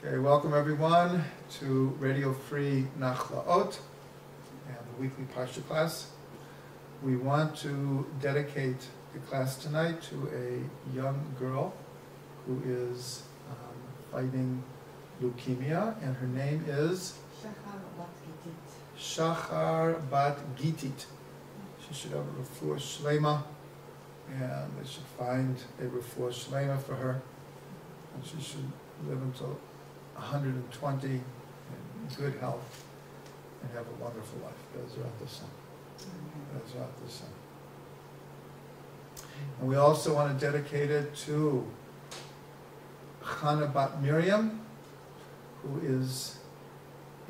Okay, welcome everyone to Radio Free Nachlaot and the weekly Parsha class. We want to dedicate the class tonight to a young girl who is fighting leukemia, and her name is Shachar Bat Gitit. She should have a refuah shlema, and they should find a refuah shlema for her, and she should live until 120 in good health and have a wonderful life. Bezrat Hashem. Bezrat Hashem. And we also want to dedicate it to Chana Bat Miriam, who is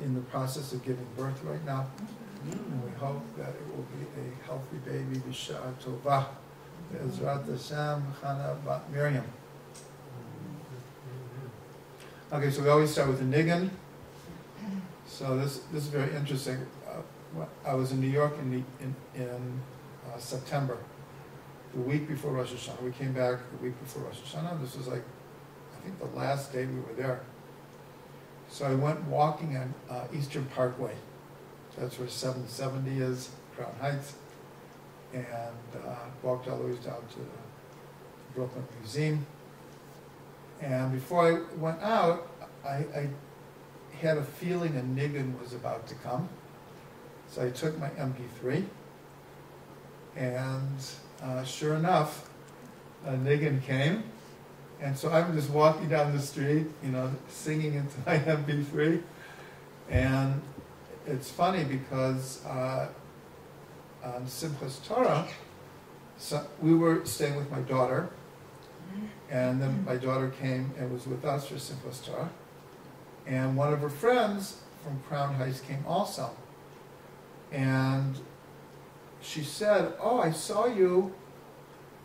in the process of giving birth right now. And we hope that it will be a healthy baby, B'Sha'ah Tovah. Bezrat Hashem, Chana Bat Miriam. Okay, so we always start with the niggin. So this is very interesting. I was in New York in September, the week before Rosh Hashanah. We came back the week before Rosh Hashanah. This was like, I think, the last day we were there. So I went walking on Eastern Parkway. So that's where 770 is, Crown Heights, and walked all the way down to the Brooklyn Museum. And before I went out, I had a feeling a niggin was about to come. So I took my MP3, and sure enough, a niggin came. And so I'm just walking down the street, singing into my MP3. And it's funny because on Simchas Torah, so we were staying with my daughter, and then my daughter came and was with us for Simchas Torah. And one of her friends from Crown Heights came also. And she said, "Oh, I saw you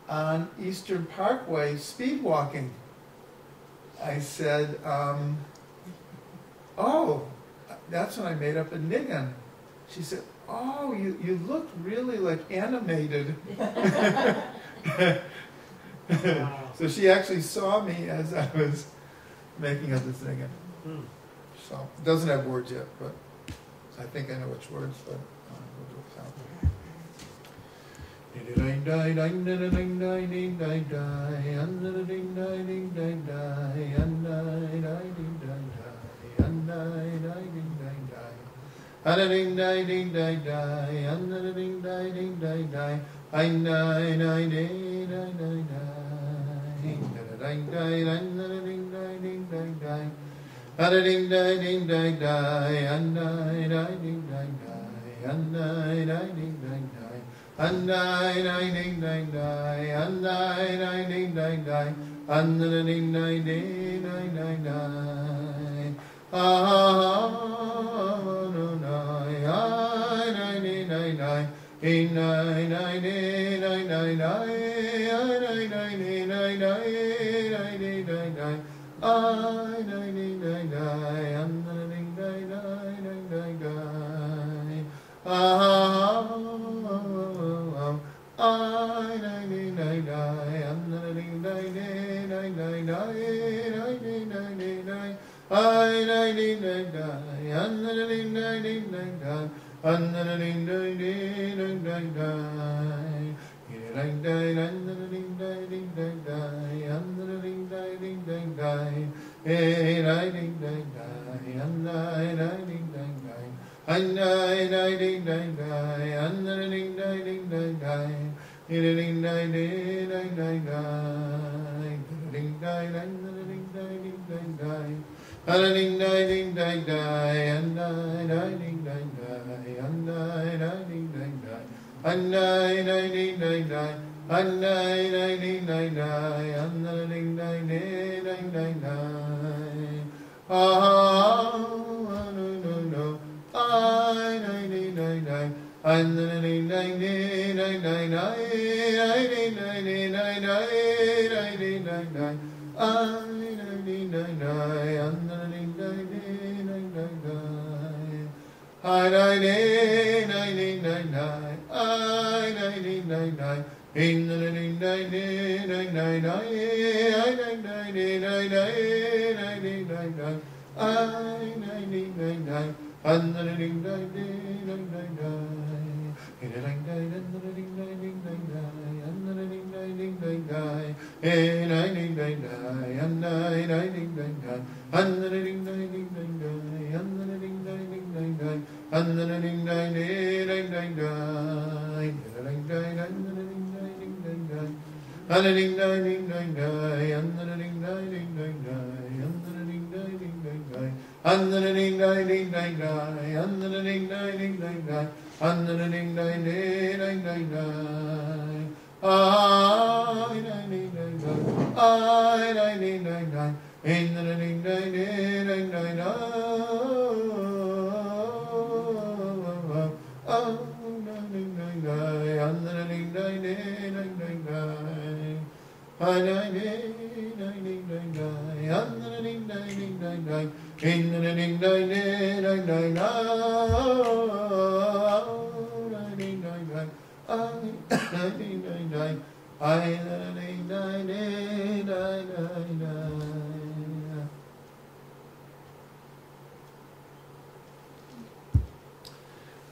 on Eastern Parkway speed walking." I said, "Oh, that's when I made up a niggin." She said, "Oh, you look really like animated." Wow. So she actually saw me as I was making up this niggin. So it doesn't have words yet, but I think I know which words, but we'll do it sound.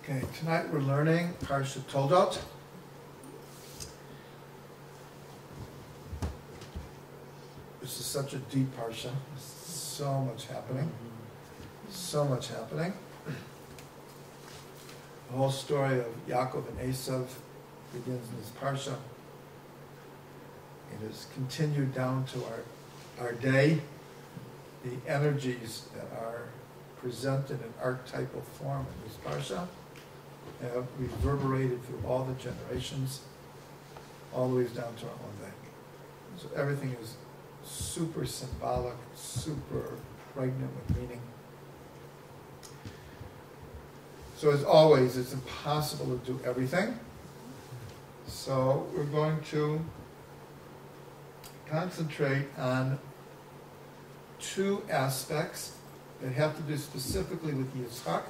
Okay, tonight we're learning Parsha Toldot. This is such a deep Parsha. So much happening. So much happening. The whole story of Yaakov and Esav begins in this Parsha. It is continued down to our day. The energies that are presented in archetypal form in this Parsha have reverberated through all the generations, all the way down to our own day. So everything is super symbolic, super pregnant with meaning. So as always, it's impossible to do everything. So we're going to concentrate on two aspects that have to do specifically with Yitzchak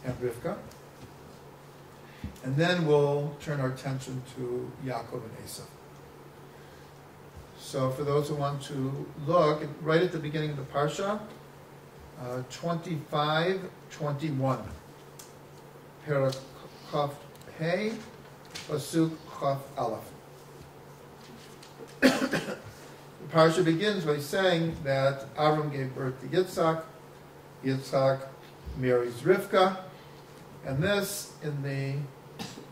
and Rivka. And then we'll turn our attention to Yaakov and Esav. So for those who want to look, right at the beginning of the Parsha, 25:21. Perak Chaf Hey, Pasuk Chaf Aleph. The Parsha begins by saying that Avram gave birth to Yitzchak, Yitzchak marries Rivka, and this, in the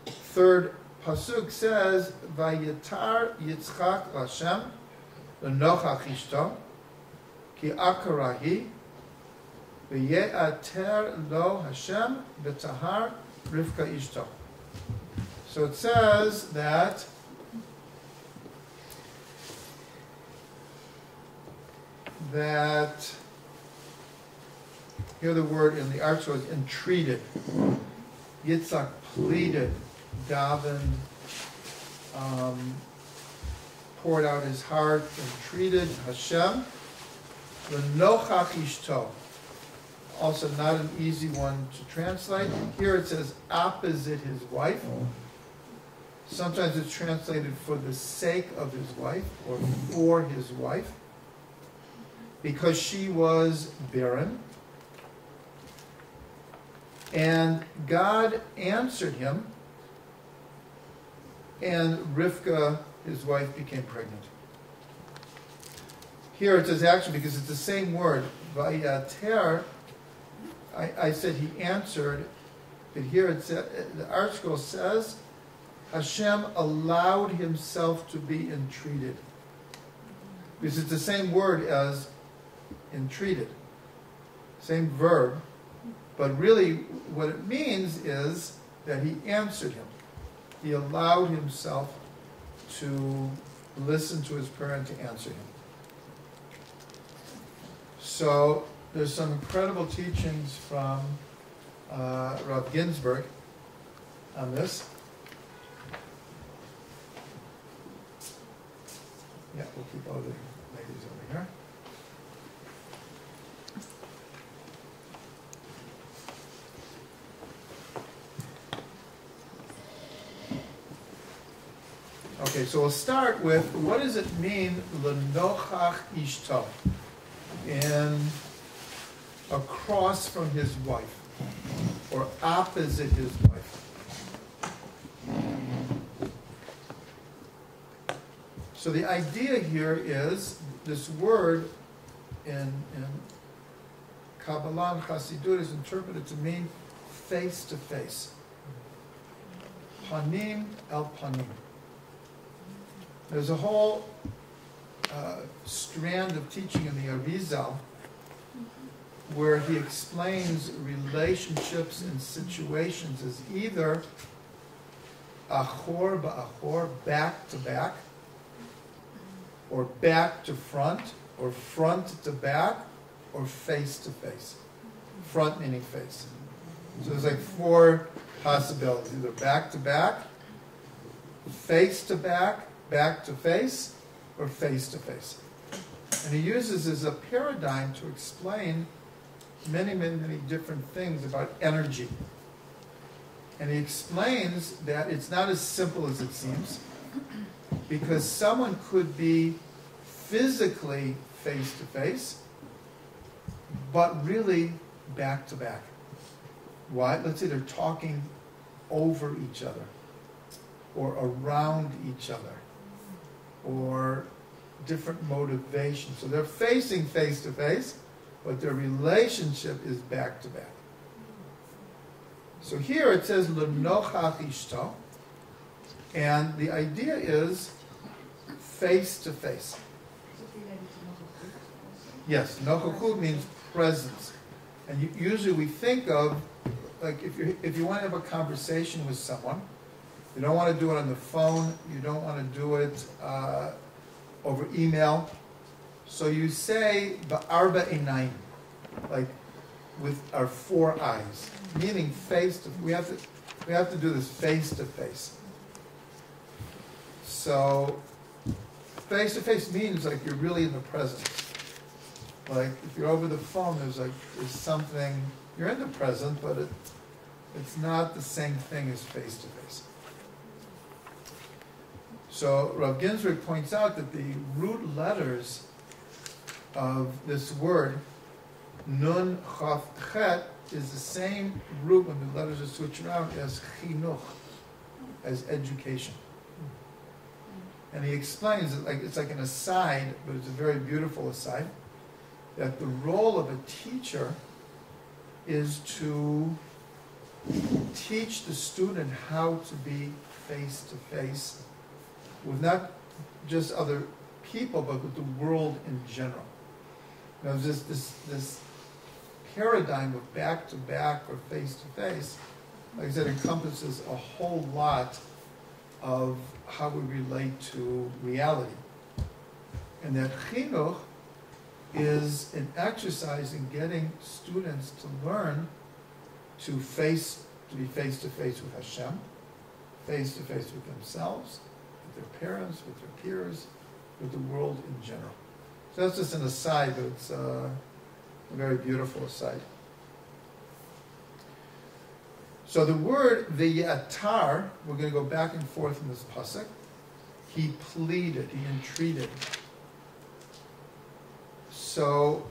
third Pasuk, says, Vayitar Yitzchak Lashem, L'nochach ishto, Ki akarahi, V'ye'ater lo Hashem, V'tahar Rivka ishto. So it says that here the word in the article is entreated. Yitzchak pleaded, davened, poured out his heart, entreated Hashem. L'nochach ishto. Also not an easy one to translate. Here it says opposite his wife. Sometimes it's translated for the sake of his wife or for his wife, because she was barren. And God answered him, and Rivka, his wife, became pregnant. Here it says actually, because it's the same word, Vayater, I said he answered, but here it says, the article says, Hashem allowed himself to be entreated. Because it's the same word as entreated. Same verb. But really what it means is that he answered him. He allowed himself to listen to his prayer and to answer him. So there's some incredible teachings from Rav Ginsburg on this. Yeah, we'll keep all the ladies over here. Okay, so we'll start with, what does it mean, l'nochach ishto? In across from his wife, or opposite his wife. So the idea here is this word in Kabbalah and Chassidut is interpreted to mean face to face. Panim el panim. There's a whole strand of teaching in the Arizal where he explains relationships and situations as either achor ba'achor, back to back, or back to front, or front to back, or face to face. Front meaning face. So there's like 4 possibilities, either back to back, face to back, back to face, or face to face. And he uses as a paradigm to explain many, many, many different things about energy. And he explains that it's not as simple as it seems, because someone could be physically face to face, but really back to back. Why? Let's say they're talking over each other, or around each other, or different motivations. So they're facing face to face, but their relationship is back to back. So here it says l'nochach ishto, and the idea is face to face. Yes, nochachut means presence, and usually we think of, like, if you want to have a conversation with someone, you don't want to do it on the phone, you don't want to do it over email, so you say ba'arba einayim, like with our 4 eyes, meaning face to. We have to do this face to face. So face to face means like you're really in the presence. Like if you're over the phone, there's something, you're in the present, but it's not the same thing as face to face. So Rav Ginsburg points out that the root letters of this word, nun, chaf, chet, is the same root when the letters are switched around as chinuch, as education. And he explains that it's like an aside, but it's a very beautiful aside, that the role of a teacher is to teach the student how to be face to face with not just other people, but with the world in general. Now, this paradigm of back to back or face to face, like I said, encompasses a whole lot of how we relate to reality. And that chinuch is an exercise in getting students to learn to be face to face with Hashem, face to face with themselves, with their parents, with their peers, with the world in general. So that's just an aside, but it's a very beautiful aside. So the word v'yatar, we're going to go back and forth in this pasuk. He pleaded, he entreated. So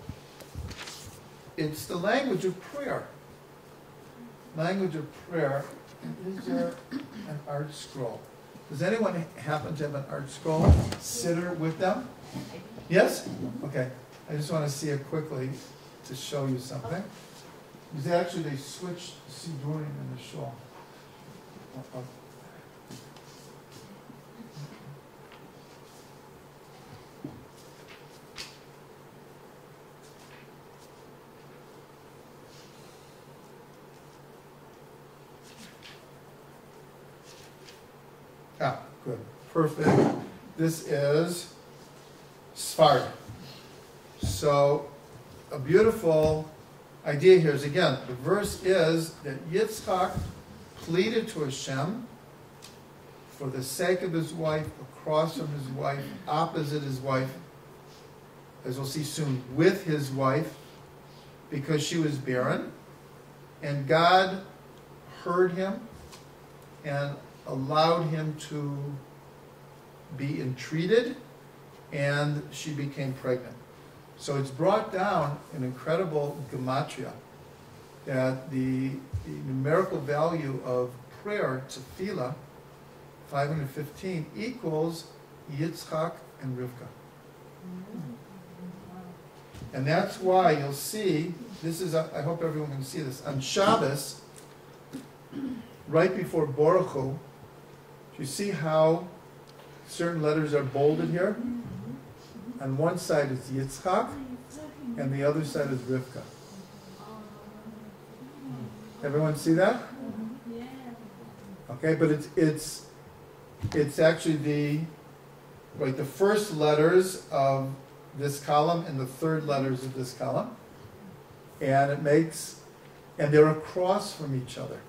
it's the language of prayer. Language of prayer. And is there an art scroll? Does anyone happen to have an art scroll siddur with them? Yes? Okay. I just want to see it quickly to show you something. Because actually they switched siddurim in the shul. Ah, good. Perfect. This is Sfard. So, a beautiful idea here is, again, the verse is that Yitzchak pleaded to Hashem for the sake of his wife, across from his wife, opposite his wife, as we'll see soon, with his wife, because she was barren. And God heard him and allowed him to be entreated, and she became pregnant. So it's brought down an incredible gematria that the numerical value of prayer, tefillah, 515, equals Yitzchak and Rivka. And that's why you'll see, this is, I hope everyone can see this, on Shabbos, right before Baruch Hu, you see how certain letters are bolded here? On one side is Yitzchak, and the other side is Rivka. Everyone see that? Okay, but it's actually the first letters of this column and the third letters of this column, and they're across from each other.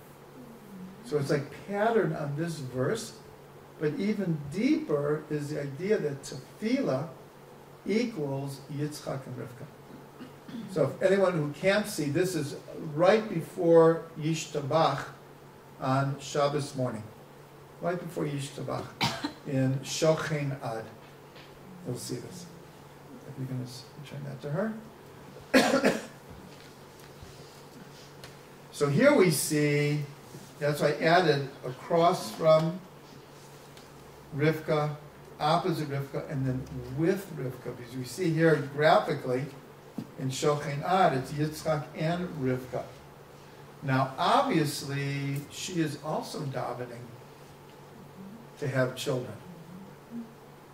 So it's like patterned on this verse, but even deeper is the idea that tefillah equals Yitzchak and Rivka. So if anyone who can't see, this is right before Yishtabach on Shabbos morning. Right before Yishtabach in Shochein Ad. You'll see this. If you're going to turn that to her. So here we see, that's why I added across from Rivka, opposite Rivka, and then with Rivka. Because we see here graphically, in Shochein Ad, it's Yitzchak and Rivka. Now, obviously, she is also davening to have children.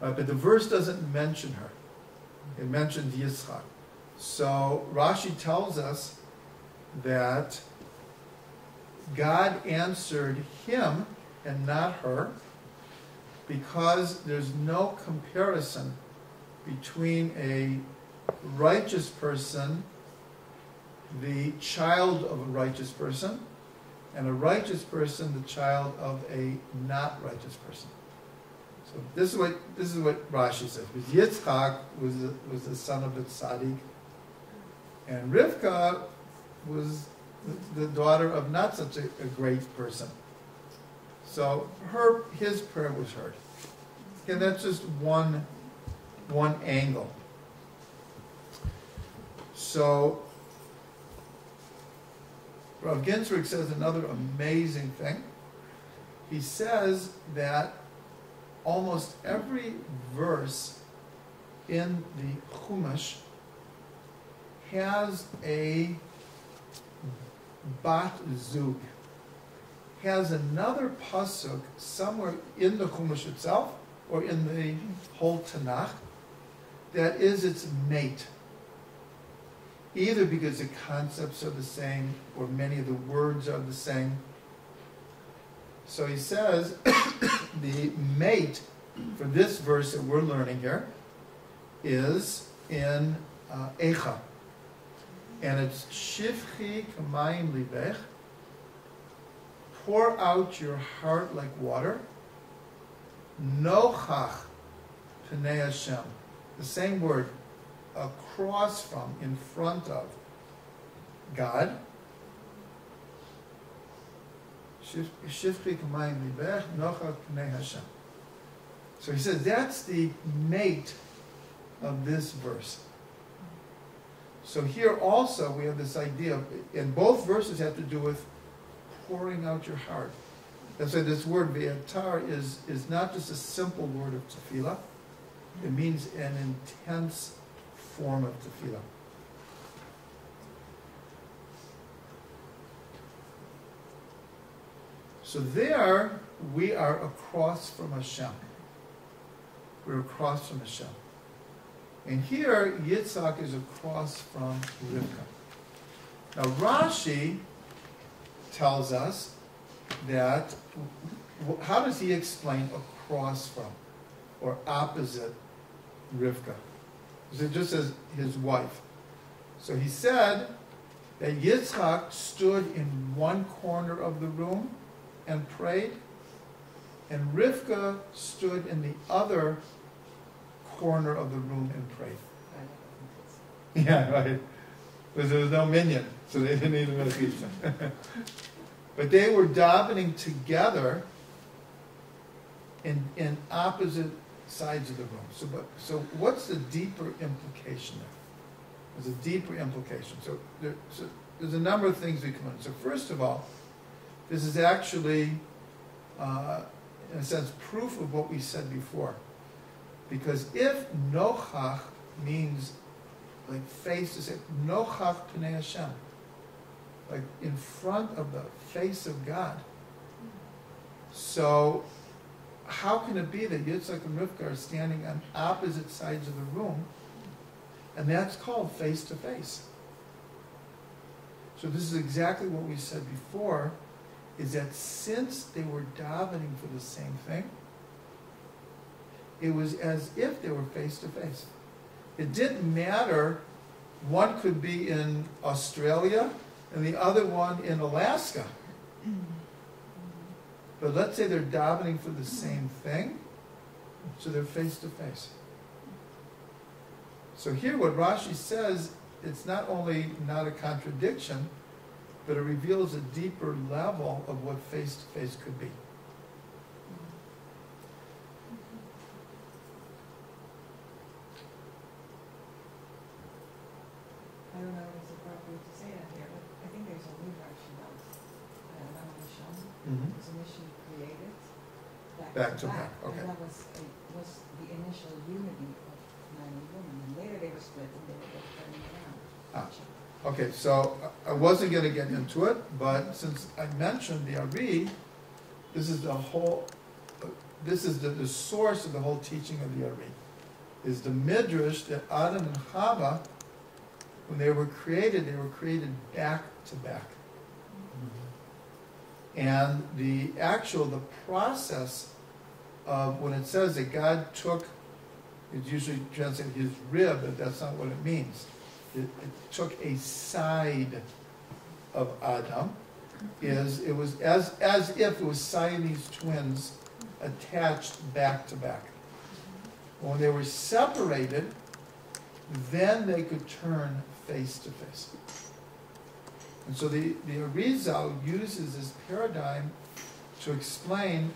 But the verse doesn't mention her. It mentions Yitzchak. So Rashi tells us that God answered him and not her because there's no comparison between a righteous person, the child of a righteous person, and a righteous person, the child of a not righteous person. So this is what Rashi says. Because Yitzchak was the son of a tzaddik, and Rivka was the daughter of not such a great person. So his prayer was heard. And that's just one angle. So Rav Ginsburg says another amazing thing. He says that almost every verse in the Chumash has a bat zug, has another pasuk somewhere in the Chumash itself or in the whole Tanakh that is its mate. Either because the concepts are the same or many of the words are the same. So he says the mate for this verse that we're learning here is in Eicha. And it's Shifchi Kamayim Libech, pour out your heart like water, Nochach Pnei Hashem. The same word, across from, in front of God. Shifchi Kamayim Libech, Nochach Pnei Hashem. So he says that's the mate of this verse. So here also we have this idea, and both verses have to do with pouring out your heart. That's why this word ve'atar is not just a simple word of tefillah. It means an intense form of tefillah. So there we are across from Hashem. We're across from Hashem. And here, Yitzhak is across from Rivka. Now, Rashi tells us that, how does he explain across from, or opposite Rivka? Because it just says his wife. So he said that Yitzhak stood in one corner of the room and prayed, and Rivka stood in the other corner of the room and prayed. Yeah, right. Because there was no minyan, so they didn't need a mechitza. But they were davening together in opposite sides of the room. So what's the deeper implication there? There's a deeper implication. So there's a number of things we can learn. So first of all, this is actually, in a sense, proof of what we said before. Because if nochach means like face to say, nochach pnei Hashem, like in front of the face of God. So how can it be that Yitzchak and Rivka are standing on opposite sides of the room, and that's called face to face? So this is exactly what we said before, is that since they were davening for the same thing, it was as if they were face to face. It didn't matter, one could be in Australia and the other one in Alaska. But let's say they're davening for the same thing, so they're face to face. So here what Rashi says, it's not only not a contradiction, but it reveals a deeper level of what face to face could be. I don't know if it's appropriate to say that here, but I think there's a new version of Adam Hashem. Mm-hmm. It was initially created Back to back, okay. And that was the initial unity of man and woman. And later they were split and they were both turning around. Okay, so I wasn't going to get into it, but since I mentioned the Ari, this is the whole, this is the source of the whole teaching of the Ari, is the midrash that Adam and Chava, when they were created back to back. And the process of when it says that God took, it's usually translated his rib, but that's not what it means. It took a side of Adam. It was as if it was Siamese twins attached back to back. When they were separated, then they could turn face to face. And so the Arizal uses this paradigm to explain,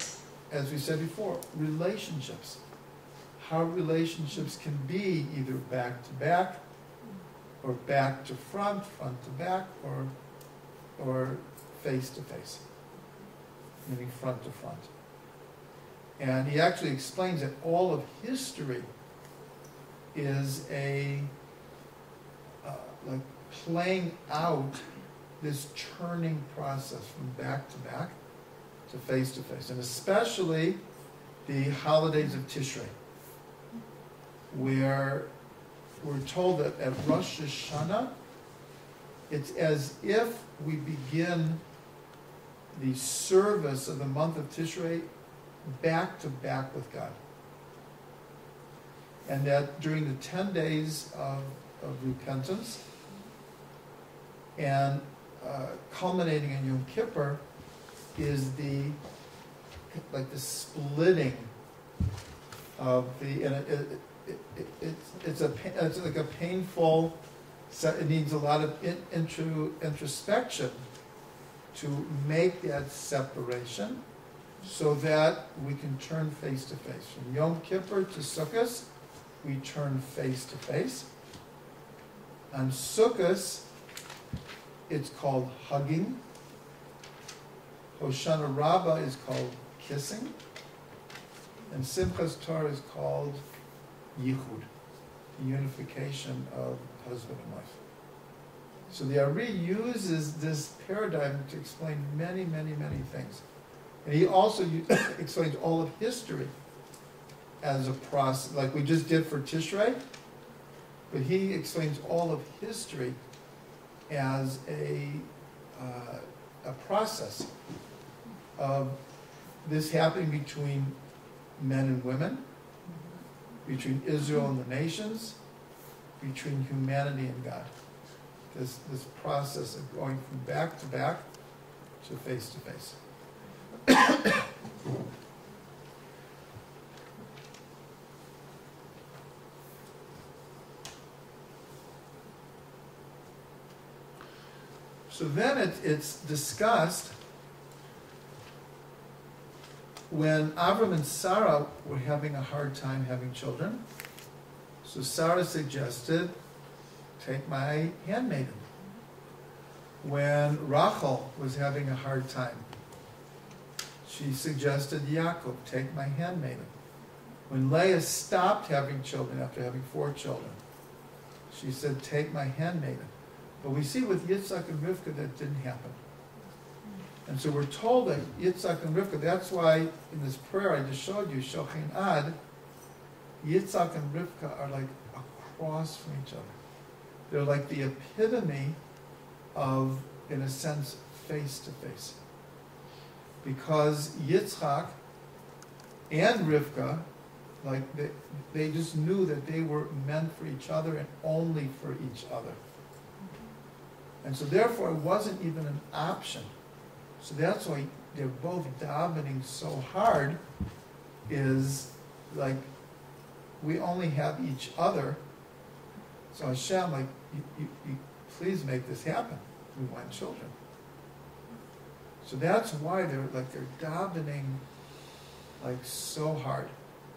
as we said before, relationships. How relationships can be either back to back, or back to front, front to back, or face to face, meaning front to front. And he actually explains that all of history is like playing out this turning process from back to back to face, and especially the holidays of Tishrei, where we're told that at Rosh Hashanah, it's as if we begin the service of the month of Tishrei back to back with God. And that during the 10 days of repentance, and culminating in Yom Kippur, is the splitting of the, and it's like a painful, it needs a lot of introspection to make that separation so that we can turn face to face. From Yom Kippur to Sukkot, we turn face to face. On Sukkot, it's called hugging. Hoshana Rabbah is called kissing. And Simchas Torah is called Yichud, the unification of husband and wife. So the Ari uses this paradigm to explain many, many, many things. And he also explains all of history as a process, like we just did for Tishrei, but he explains all of history as a process of this happening between men and women, between Israel and the nations, between humanity and God. This process of going from back to back to face to face. So then it's discussed when Avram and Sarah were having a hard time having children. So Sarah suggested take my handmaiden. When Rachel was having a hard time, she suggested Yaakov, take my handmaiden. When Leah stopped having children after having 4 children, she said, take my handmaiden. But we see with Yitzhak and Rivka that didn't happen. And so we're told that Yitzhak and Rivka, that's why in this prayer I just showed you, Shochin Ad, Yitzhak and Rivka are like across from each other. They're like the epitome of, in a sense, face to face. Because Yitzhak and Rivka, like they just knew that they were meant for each other and only for each other. And so therefore it wasn't even an option. So that's why they're both davening so hard, is like, we only have each other. So Hashem, like, you please make this happen. We want children. So that's why they're davening like so hard.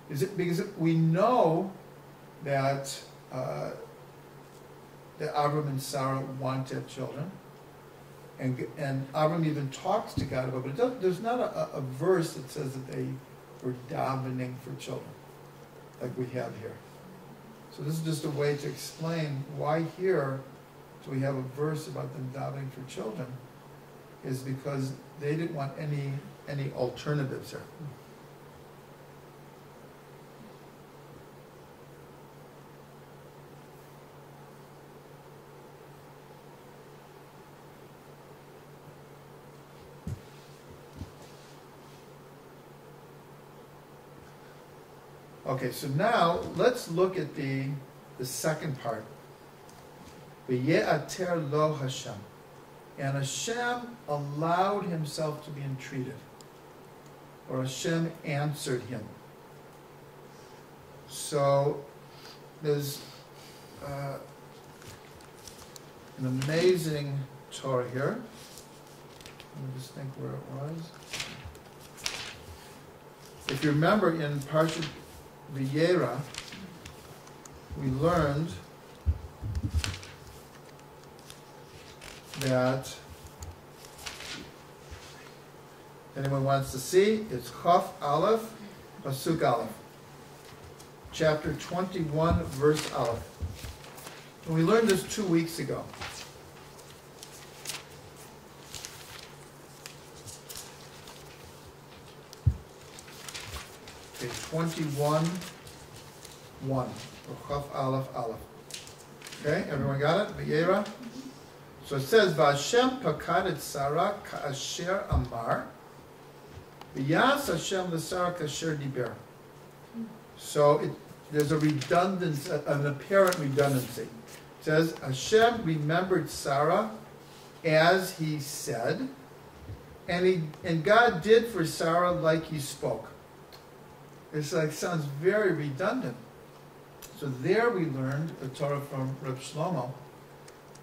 Is it because we know that that Abram and Sarah wanted children, and Abram even talks to God about it. But there's not a verse that says that they were davening for children, like we have here. So this is just a way to explain why here do we have a verse about them davening for children, is because they didn't want any alternatives here. Okay, so now let's look at the second part. V'ye'ater lo Hashem. And Hashem allowed himself to be entreated. Or Hashem answered him. So there's an amazing Torah here. Let me just think where it was. If you remember in Parsha V'yera, we learned that, if anyone wants to see, it's Chaf Aleph, Pasuk Aleph. Chapter 21, verse Aleph. And we learned this 2 weeks ago. Okay, 21, 1. Or Chaf Aleph, Aleph. Okay, everyone got it? V'yera? So it says, V'Hashem pakad et Sarah ka'asher amar, v'yas Hashem l'Sarah ka'asher diber. So there's a redundancy, an apparent redundancy. It says, Hashem remembered Sarah as he said, and God did for Sarah like he spoke. It's like, sounds very redundant. So there we learned a Torah from Reb Shlomo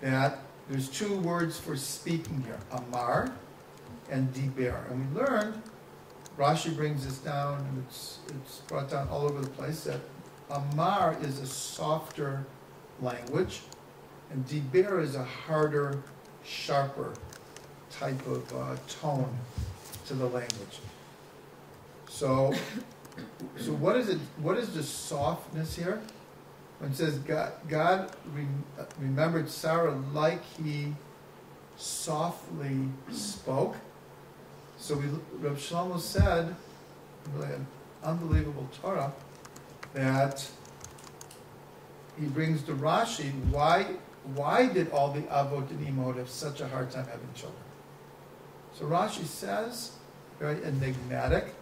that there's 2 words for speaking here, amar and diber. And we learned, Rashi brings this down, and it's brought down all over the place, that amar is a softer language, and diber is a harder, sharper type of tone to the language. So what is it? What is the softness here? When it says God remembered Sarah like he softly spoke. So Reb Shlomo said, really an unbelievable Torah, that he brings to Rashi, why did all the Avot and Imot have such a hard time having children? So Rashi says, very enigmatic,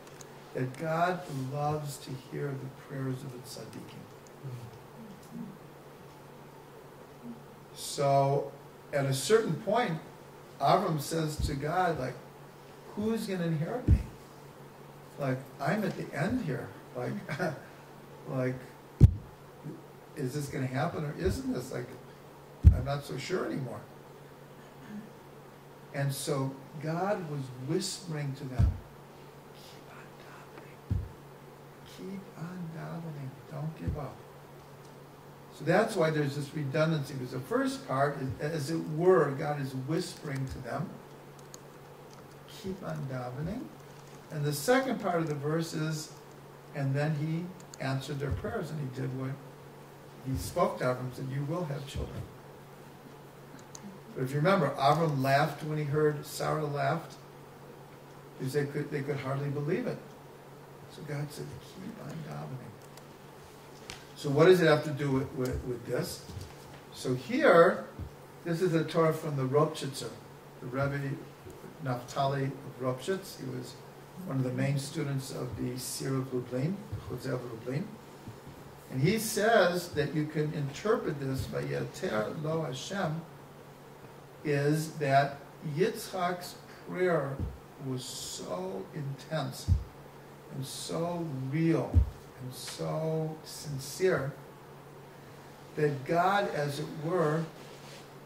that God loves to hear the prayers of the tzaddikim. So at a certain point, Avram says to God, like, who's going to inherit me? Like, I'm at the end here. Like, is this going to happen or isn't this? Like, I'm not so sure anymore. And so God was whispering to them, keep on davening, don't give up. So that's why there's this redundancy, because the first part, is, as it were, God is whispering to them, keep on davening. And the second part of the verse is, and then he answered their prayers, and he did what he spoke to Avram, said, you will have children. But if you remember, Avram laughed when he heard Sarah laughed, because they could hardly believe it. So God said, keep on davening. So what does it have to do with this? So here, this is a Torah from the Ropshitzer, the Rebbe Naphtali of Ropshitz. He was one of the main students of the Shiur of Lublin, Choseh of Lublin. And he says that you can interpret this by Yater Lo Hashem, is that Yitzchak's prayer was so intense and so real and so sincere that God, as it were,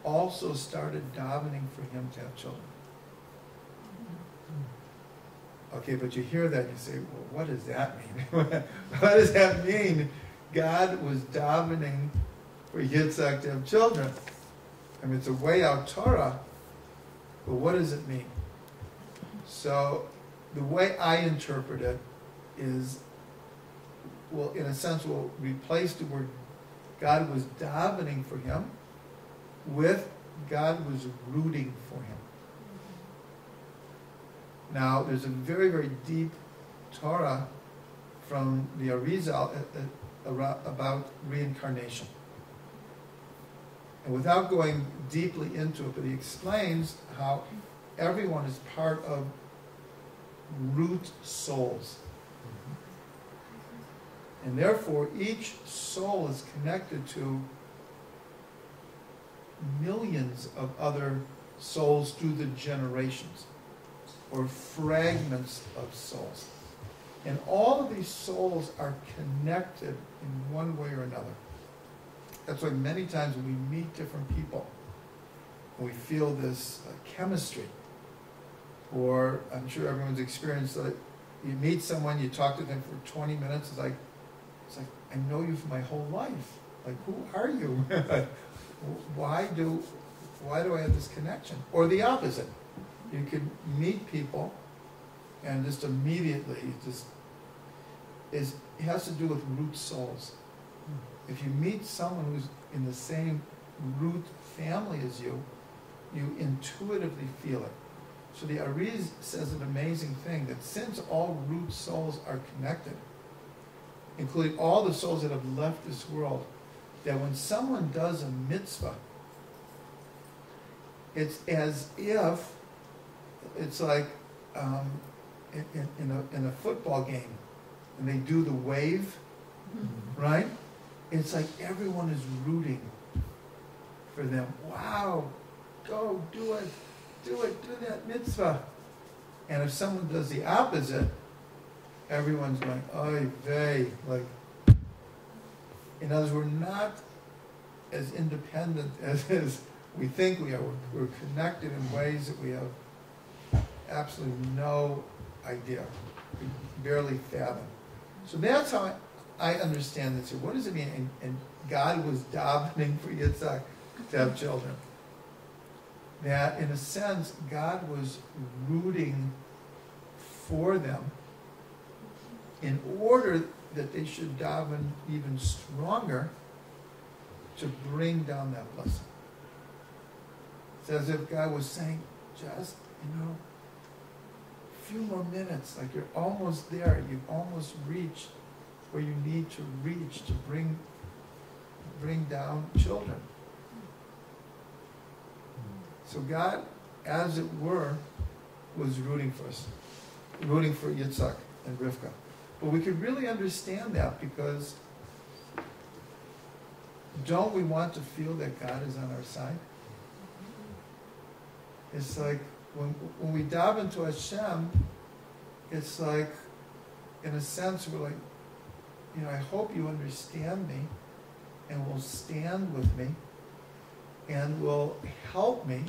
also started davening for him to have children. Okay, but you hear that and you say, well, what does that mean? What does that mean? God was davening for Yitzchak to have children. I mean, it's a way out Torah, but what does it mean? So the way I interpret it is, well, in a sense, we'll replace the word God was davening for him with God was rooting for him. Now, there's a very, very deep Torah from the Arizal about reincarnation. And without going deeply into it, but he explains how everyone is part of root souls. And therefore, each soul is connected to millions of other souls through the generations, or fragments of souls. And all of these souls are connected in one way or another. That's why many times when we meet different people, we feel this chemistry. Or I'm sure everyone's experienced that you meet someone, you talk to them for 20 minutes, it's like I know you for my whole life. Like, who are you? Why do I have this connection? Or the opposite. You could meet people and just immediately it has to do with root souls. If you meet someone who's in the same root family as you, you intuitively feel it. So the Ariz says an amazing thing, that since all root souls are connected, including all the souls that have left this world, that when someone does a mitzvah, it's as if, it's like in a football game, and they do the wave, right? It's like everyone is rooting for them. Wow, go, do it, do that mitzvah. And if someone does the opposite, everyone's going, oy vey, like, in other words, we're not as independent as we think we are. We're connected in ways that we have absolutely no idea. We barely fathom. So that's how I understand this. What does it mean? And God was davening for Yitzhak to have children. That, in a sense, God was rooting for them in order that they should daven even stronger to bring down that blessing. It's as if God was saying, just, a few more minutes, like you're almost there, you've almost reached where you need to reach to bring down children. So God, as it were, was rooting for us, rooting for Yitzhak and Rivka. But we could really understand that because don't we want to feel that God is on our side? It's like when we dive into Hashem, it's like, in a sense, we're like, I hope you understand me and will stand with me and will help me,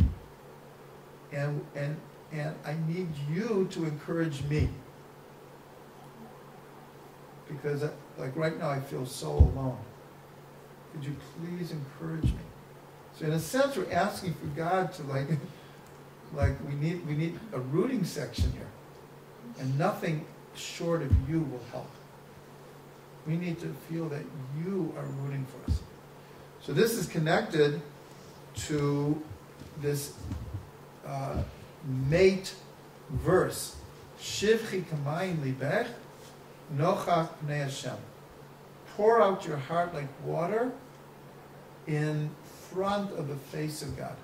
and I need you to encourage me. Because like right now I feel so alone. Could you please encourage me? So in a sense, we're asking for God to like we need a rooting section here. And nothing short of you will help. We need to feel that you are rooting for us. So this is connected to this mate verse. Shivchi kamayim libech nochach pnei Hashem. Pour out your heart like water in front of the face of God.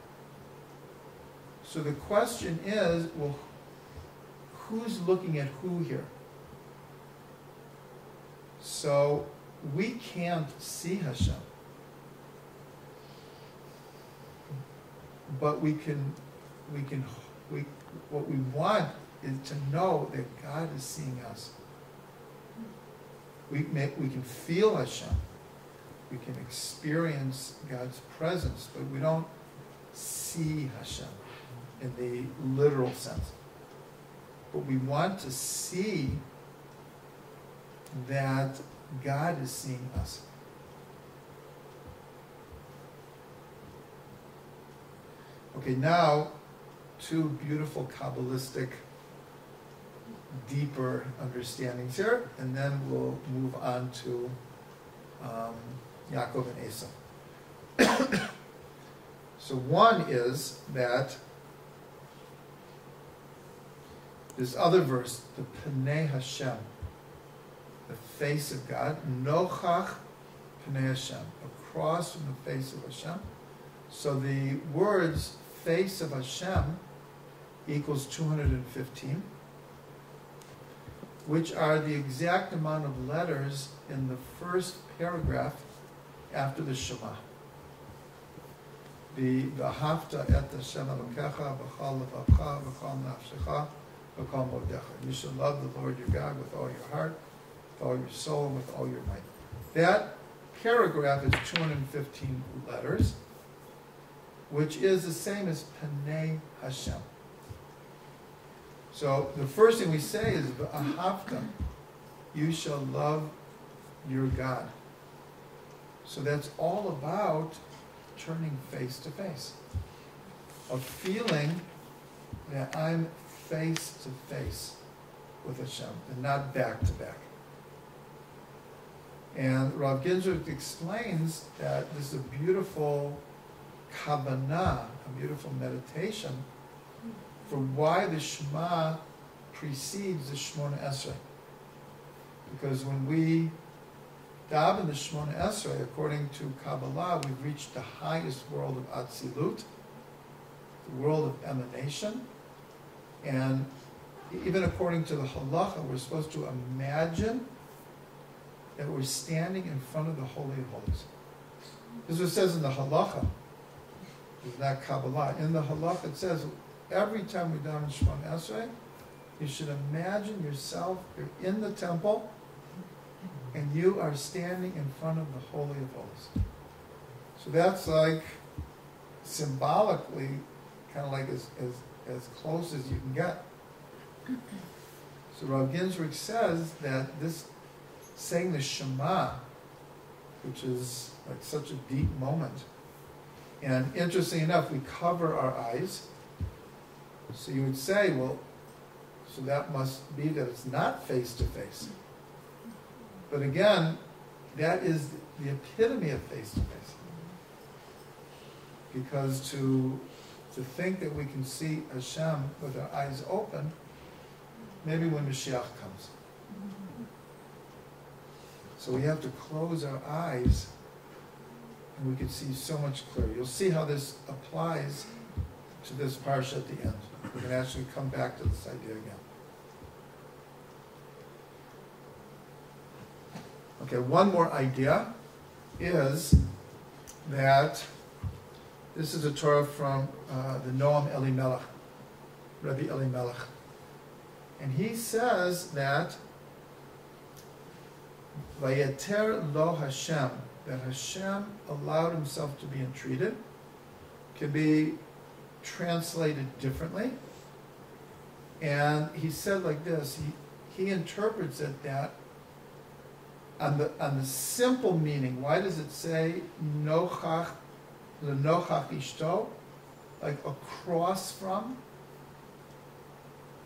So the question is, well, who's looking at who here? So we can't see Hashem. But what we want is to know that God is seeing us. We can feel Hashem. We can experience God's presence, but we don't see Hashem in the literal sense. But we want to see that God is seeing us. Okay, now two beautiful Kabbalistic, deeper understandings here, and then we'll move on to Yaakov and Esau. So one is that this other verse, the Pnei Hashem, the face of God, Nochach Pnei Hashem, across from the face of Hashem. So the words face of Hashem equals 215, which are the exact amount of letters in the first paragraph after the Shema. The V'ahavta et Hashem Elokecha b'chol levavcha b'chol nafshecha b'chol modecha. You shall love the Lord your God with all your heart, with all your soul, and with all your might. That paragraph is 215 letters, which is the same as Pnei Hashem. So the first thing we say is V'ahavta, you shall love your God. So that's all about turning face to face, of feeling that I'm face to face with Hashem and not back to back. And Rav Ginsburg explains that this is a beautiful kavanah, a beautiful meditation for why the Shema precedes the Shemona Esrei. Because when we daven the Shemona Esrei, according to Kabbalah, we've reached the highest world of Atzilut, the world of emanation. And even according to the halacha, we're supposed to imagine that we're standing in front of the Holy of Holies. This is what it says in the halacha. It's not Kabbalah. In the halacha it says, every time we daven Shemona Esrei, you should imagine yourself, you're in the temple, and you are standing in front of the Holy of Holies. So that's like symbolically kind of like as close as you can get. So Rav Ginsburg says that this saying the Shema, which is like such a deep moment, and interesting enough, we cover our eyes. So you would say, well, so that must be that it's not face to face. But again, that is the epitome of face to face. Because to think that we can see Hashem with our eyes open, maybe when Mashiach comes. So we have to close our eyes and we can see so much clearer. You'll see how this applies to this Parsha at the end. We can actually come back to this idea again. Okay, one more idea is that this is a Torah from the Noam Elimelech, Rabbi Elimelech. And he says that Vayeter lo Hashem, that Hashem allowed himself to be entreated, can be translated differently. And he said like this, he interprets it that on the simple meaning, why does it say nochach, lenochach ishto, like across from?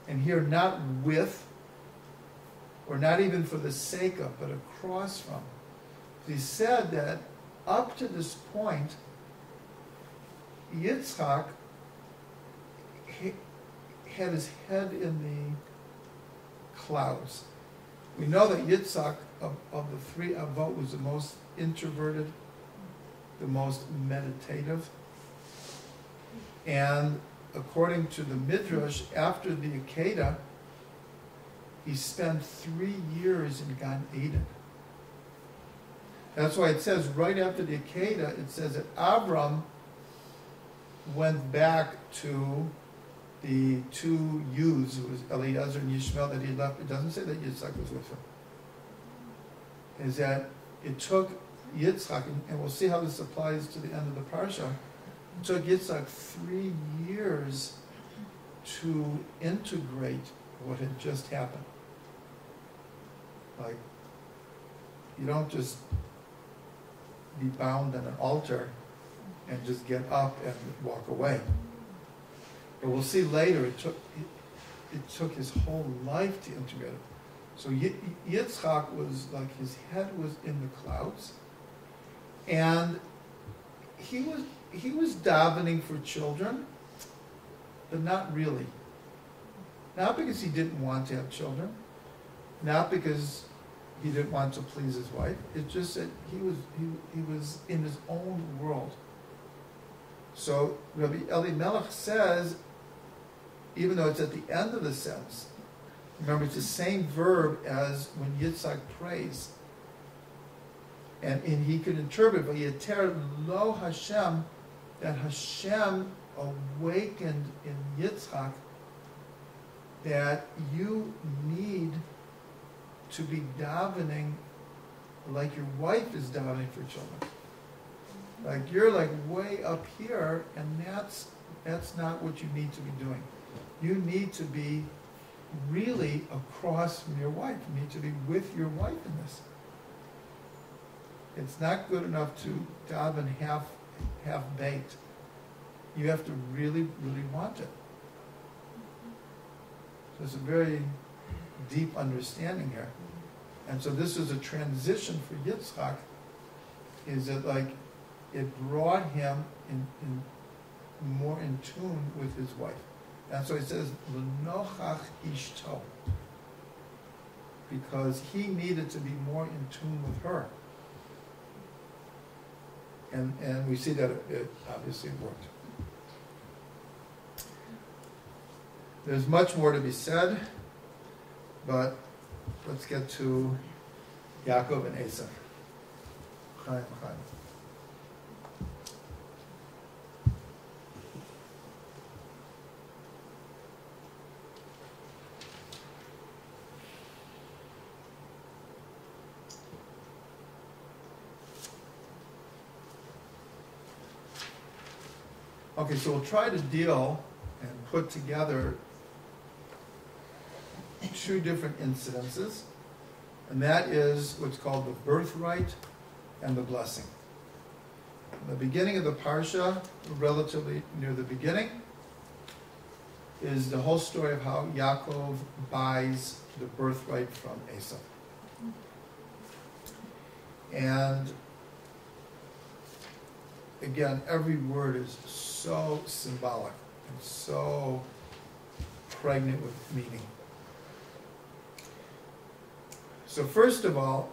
And here, not with, or not even for the sake of, but across from. He said that up to this point, Yitzchak had his head in the clouds. We know that Yitzchak, of the three Avot, was the most introverted, the most meditative. And according to the Midrash, after the Akedah, he spent 3 years in Gan Eden. That's why it says right after the Akedah, it says that Abram went back to the two youths, who was Eliezer and Yishmael, that he left. It doesn't say that Yitzchak was with him. Is that it took Yitzchak, and we'll see how this applies to the end of the Parsha, it took Yitzchak 3 years to integrate what had just happened. Like, you don't just be bound on an altar and just get up and walk away. But we'll see later, it took his whole life to integrate it. So Yitzchak was like, his head was in the clouds, and he was davening for children, but not really. Not because he didn't want to have children, not because he didn't want to please his wife. It's just that he was in his own world. So Rabbi Elimelech says, even though it's at the end of the sentence, remember it's the same verb as when Yitzchak prays. And he could interpret, Vayeter lo Hashem, that Hashem awakened in Yitzchak that you need to be davening like your wife is davening for children. Like you're like way up here, and that's not what you need to be doing. You need to be really across from your wife. You need to be with your wife in this. It's not good enough to daven half-baked. You have to really, really want it. So it's a very deep understanding here. And so this is a transition for Yitzchak, is that like it brought him in more in tune with his wife. That's why it says, L'nochach ishto, because he needed to be more in tune with her. And we see that it obviously worked. There's much more to be said, but let's get to Yaakov and Esav. Chaim. Okay, so we'll try to deal and put together two different incidences, and that is what's called the birthright and the blessing. The beginning of the Parsha, relatively near the beginning, is the whole story of how Yaakov buys the birthright from Esau. And again, every word is so symbolic and so pregnant with meaning. So first of all,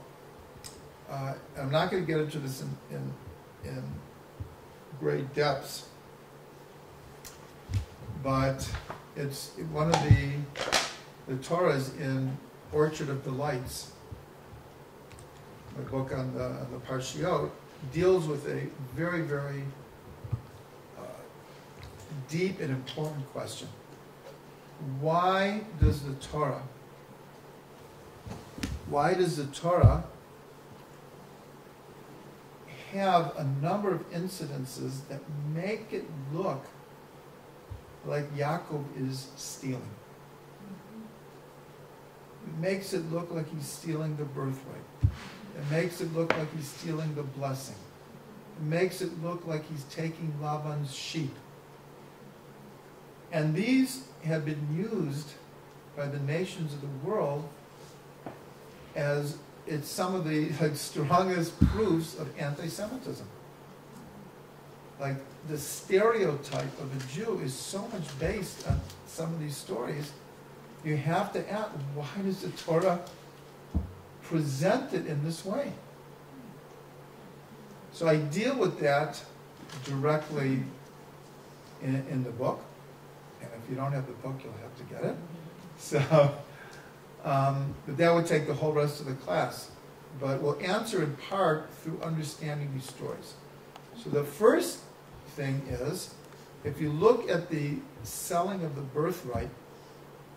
I'm not going to get into this in great depths, but it's one of the Torahs in Orchard of Delights, my book on the Parshiot, deals with a very, very deep and important question. Why does the Torah have a number of incidences that make it look like Yaakov is stealing? It makes it look like he's stealing the birthright. It makes it look like he's stealing the blessing. It makes it look like he's taking Laban's sheep. And these have been used by the nations of the world as it's some of the strongest proofs of anti-Semitism. Like the stereotype of a Jew is so much based on some of these stories. You have to ask, why does the Torah present it in this way? So I deal with that directly in the book. And if you don't have the book, you'll have to get it. So, but that would take the whole rest of the class. But we'll answer in part through understanding these stories. So the first thing is, if you look at the selling of the birthright,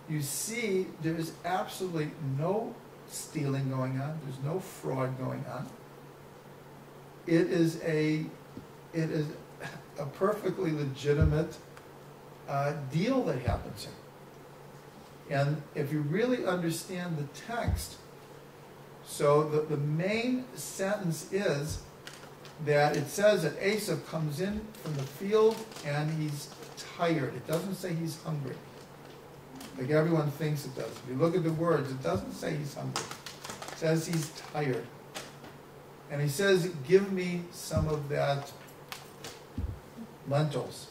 you see there's absolutely no stealing going on. There's no fraud going on. It is a perfectly legitimate deal that happens here. And if you really understand the text, so the main sentence is that it says that Esau comes in from the field and he's tired. It doesn't say he's hungry, like everyone thinks it does. If you look at the words, it doesn't say he's hungry. It says he's tired. And he says, give me some of that lentils.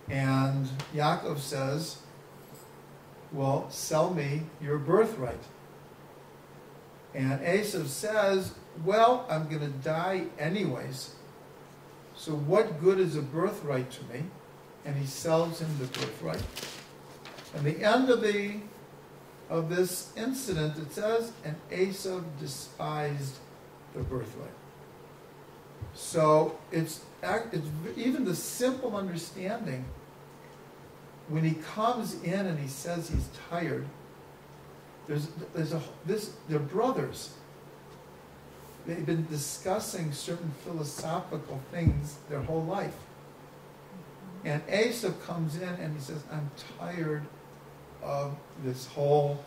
And Yaakov says, well, sell me your birthright. And Esau says, well, I'm going to die anyways. So what good is a birthright to me? And he sells him the birthright. And the end of this incident, it says, and Esau despised the birthright. So it's even the simple understanding, when he comes in and he says he's tired, they're brothers. They've been discussing certain philosophical things their whole life. And Esau comes in and he says, I'm tired of this whole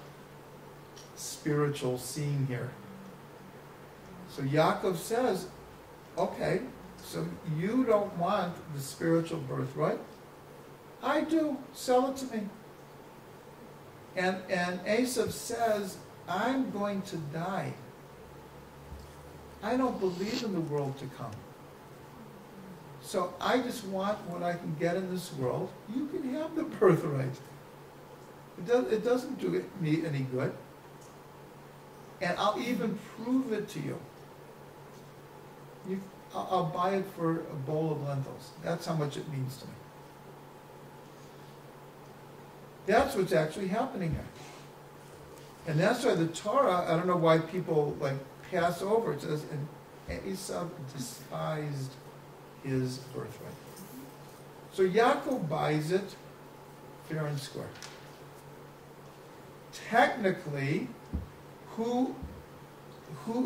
spiritual scene here. So Yaakov says, okay, so you don't want the spiritual birthright? I do. Sell it to me. And Esau says, I'm going to die. I don't believe in the world to come. So I just want what I can get in this world. You can have the birthright. It doesn't do me any good. And I'll even prove it to you. I'll buy it for a bowl of lentils. That's how much it means to me. That's what's actually happening here. And that's why the Torah, I don't know why people pass over. It says, and Esau despised his birthright. So Yaakov buys it fair and square. Technically, who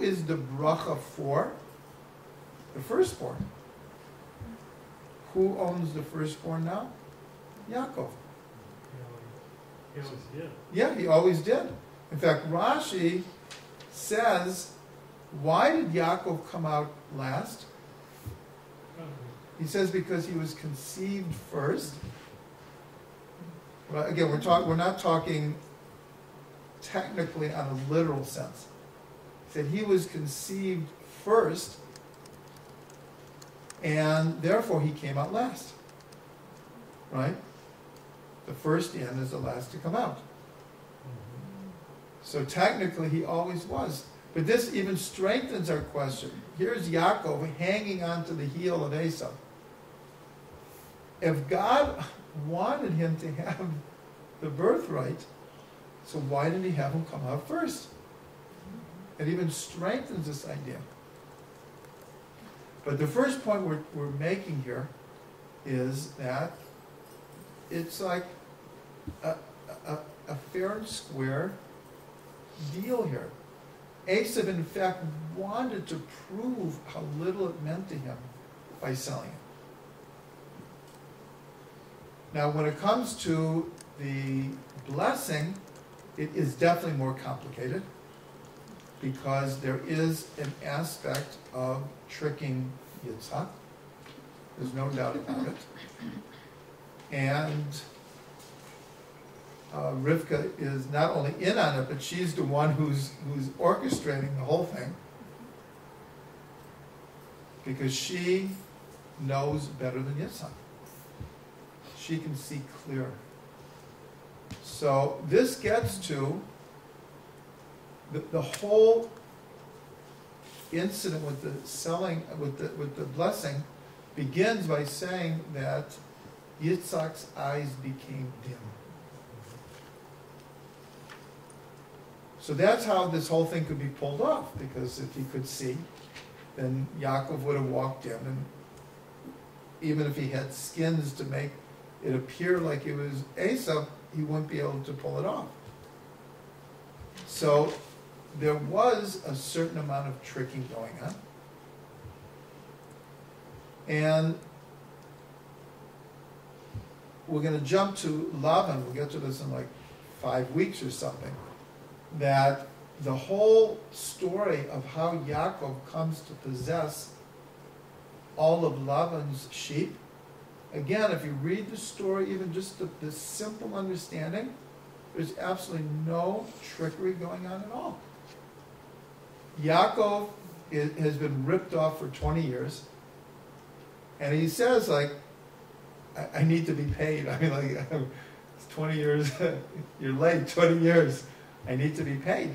is the bracha for? The firstborn. Who owns the firstborn now? Yaakov. He always did. Yeah, he always did. In fact, Rashi says, why did Yaakov come out last? He says because he was conceived first. Well, again, we're not talking technically on a literal sense. He said he was conceived first, and therefore he came out last. Right? The first in is the last to come out. So technically he always was. But this even strengthens our question. Here's Yaakov hanging on to the heel of Esau. If God wanted him to have the birthright, so why didn't he have him come out first? It even strengthens this idea. But the first point we're making here is that it's like a fair and square deal here. Esau, in fact, wanted to prove how little it meant to him by selling it. Now, when it comes to the blessing, it is definitely more complicated. because there is an aspect of tricking Yitzhak. There's no doubt about it. And Rivka is not only in on it, but she's the one who's orchestrating the whole thing, because she knows better than Yitzhak. She can see clearer. So this gets to the whole incident with the selling, with the blessing, begins by saying that Yitzhak's eyes became dim. So that's how this whole thing could be pulled off, because if he could see, then Yaakov would have walked in, and even if he had skins to make it appear like it was Esau, he wouldn't be able to pull it off. So there was a certain amount of tricking going on. And we're going to jump to Lavan. We'll get to this in like 5 weeks or something. That the whole story of how Yaakov comes to possess all of Lavan's sheep, again, if you read the story, even just the simple understanding, there's absolutely no trickery going on at all. Yaakov has been ripped off for 20 years, and he says, like, I need to be paid. I mean, like, it's 20 years, you're late, 20 years, I need to be paid.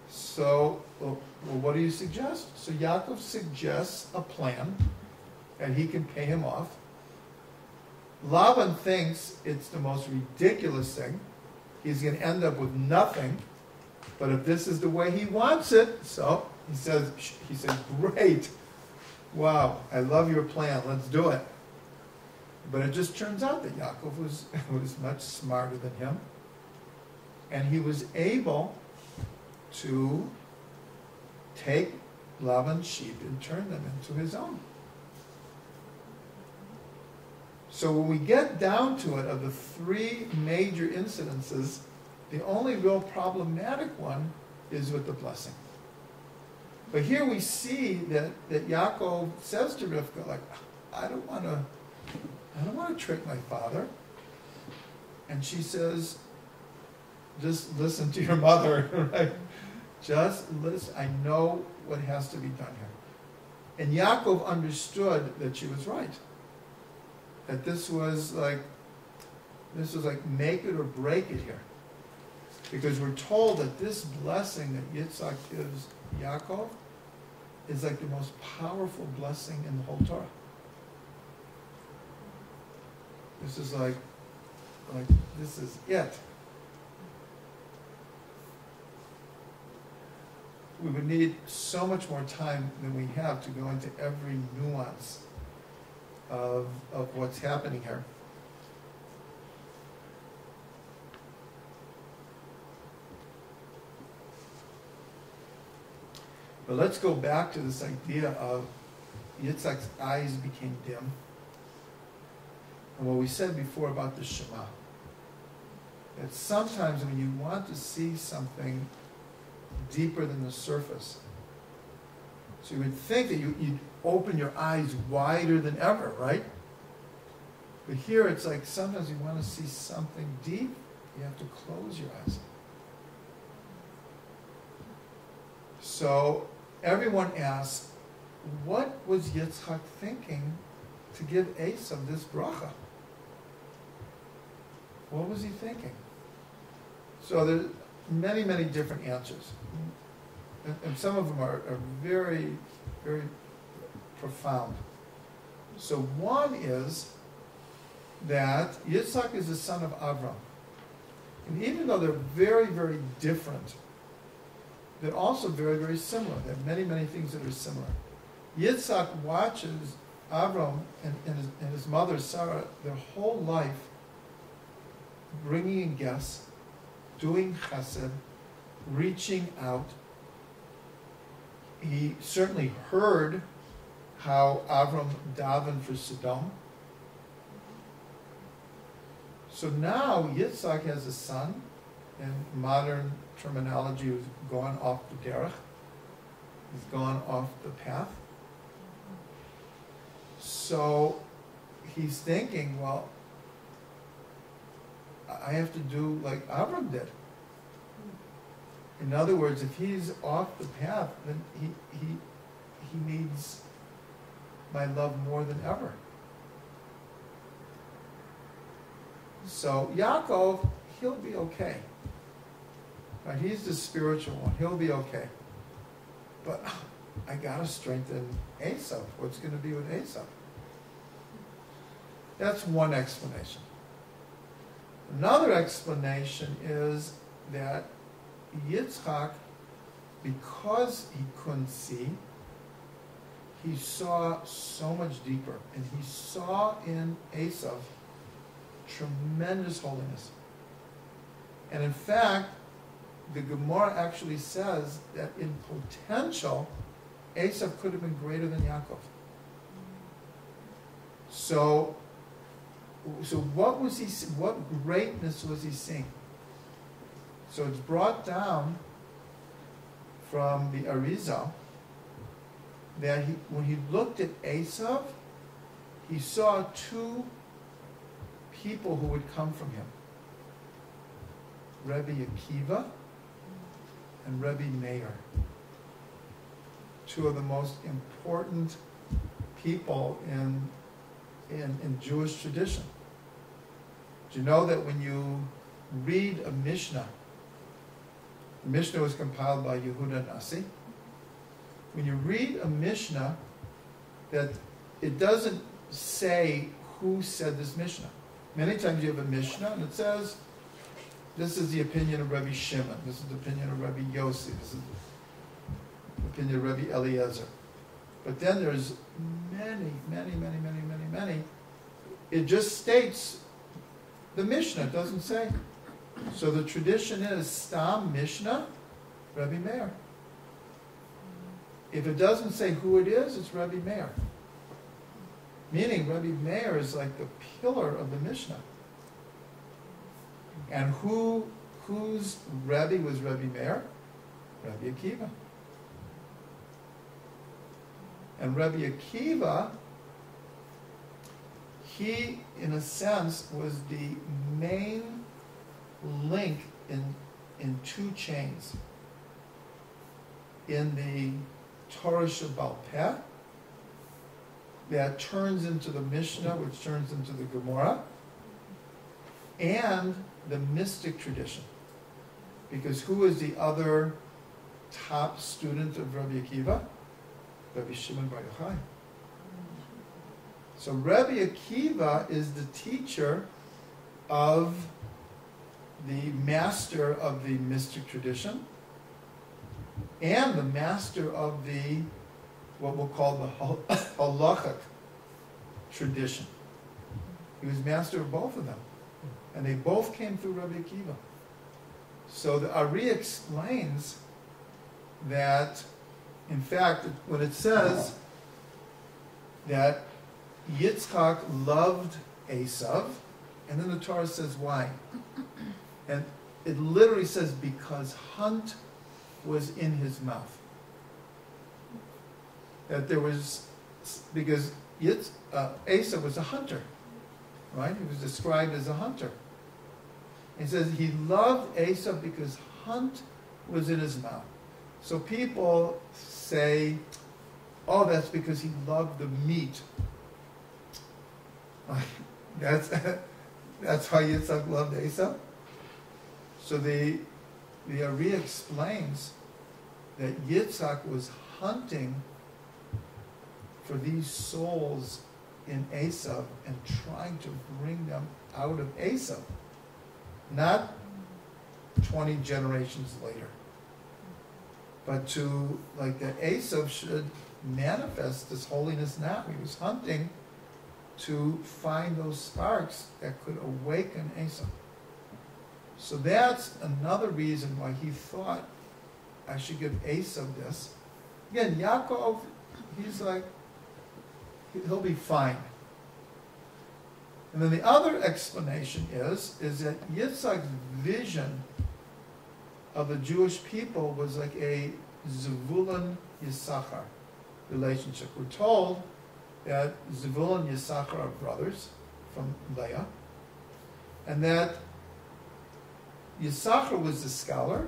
So, well, what do you suggest? So Yaakov suggests a plan, and he can pay him off. Lavan thinks it's the most ridiculous thing. He's going to end up with nothing. But if this is the way he wants it, so he says, great. Wow, I love your plan. Let's do it. But it just turns out that Yaakov was much smarter than him. And he was able to take Laban's sheep and turn them into his own. So when we get down to it, of the 3 major incidences, the only real problematic one is with the blessing. But here we see that Yaakov says to Rivka, like, I don't want to trick my father. And she says, just listen to your mother, right? Just listen. I know what has to be done here. And Yaakov understood that she was right. That this was like make it or break it here. Because we're told that this blessing that Yitzhak gives Yaakov is like the most powerful blessing in the whole Torah. This is like this is it. We would need so much more time than we have to go into every nuance of what's happening here. But let's go back to this idea of Yitzhak's eyes became dim. And what we said before about the Shema. That sometimes when you want to see something deeper than the surface, so you would think that you'd open your eyes wider than ever, right? But here it's like sometimes you want to see something deep, you have to close your eyes. So everyone asks, what was Yitzhak thinking to give Esau this bracha? What was he thinking? So there's many, many different answers. And some of them are very, very profound. So one is that Yitzhak is the son of Avram. And even though they're very, very different, they're also very, very similar. There are many, many things that are similar. Yitzhak watches Avram and his mother Sarah their whole life bringing in guests, doing chesed, reaching out. He certainly heard how Avram davened for Sodom. So now Yitzhak has a son, in modern terminology, who's gone off the derech. He's gone off the path. So he's thinking, well, I have to do like Avram did. In other words, if he's off the path, then he needs my love more than ever. So Yaakov, he'll be okay. Right? He's the spiritual one. He'll be okay. But I gotta strengthen Esau. What's going to be with Esau? That's one explanation. Another explanation is that Yitzchak, because he couldn't see, he saw so much deeper. And he saw in Esau tremendous holiness. And in fact, the Gemara actually says that in potential, Esau could have been greater than Yaakov. So what was he? What greatness was he seeing? So it's brought down from the Arizal that when he looked at Esau, he saw two people who would come from him: Rabbi Akiva and Rabbi Meir. Two of the most important people in Jewish tradition. Do you know that when you read a Mishnah, the Mishnah was compiled by Yehuda Nasi. When you read a Mishnah, that it doesn't say who said this Mishnah. Many times you have a Mishnah and it says, this is the opinion of Rabbi Shimon, this is the opinion of Rabbi Yossi, this is the opinion of Rabbi Eliezer. But then there's many. It just states the Mishnah, it doesn't say. So the tradition is Stam Mishnah, Rabbi Meir. If it doesn't say who it is, it's Rabbi Meir. Meaning Rabbi Meir is like the pillar of the Mishnah. And whose Rebbe was Rabbi Meir? Rabbi Akiva. And Rabbi Akiva, he, in a sense, was the main link in two chains. In the Torah Shabbal Peh, that turns into the Mishnah, which turns into the Gemara, and the mystic tradition. Because who is the other top student of Rabbi Akiva? Rabbi Shimon Bar Yochai. So Rabbi Akiva is the teacher of the master of the mystic tradition and the master of the, what we'll call the halachic tradition. He was master of both of them. And they both came through Rabbi Akiva. So the Ari explains that, in fact, when it says that Yitzchak loved Esav, and then the Torah says why. And it literally says because hunt was in his mouth. That there was, because Esav was a hunter, right? He was described as a hunter. He says he loved Esav because hunt was in his mouth. So people say, oh, that's because he loved the meat. That's why Yitzchak loved Esav. So the Ari explains that Yitzchak was hunting for these souls in Esav and trying to bring them out of Esav, not 20 generations later, but to, like, that Esav should manifest this holiness now. He was hunting to find those sparks that could awaken Esav. So that's another reason why he thought, I should give Esav this. Again, Yaakov, he's like, he'll be fine. And then the other explanation is that Yitzchak's vision of the Jewish people was like a Zevulun Yisachar relationship. We're told that Zevulun and Yisachar are brothers from Leah, and that Yisachar was the scholar,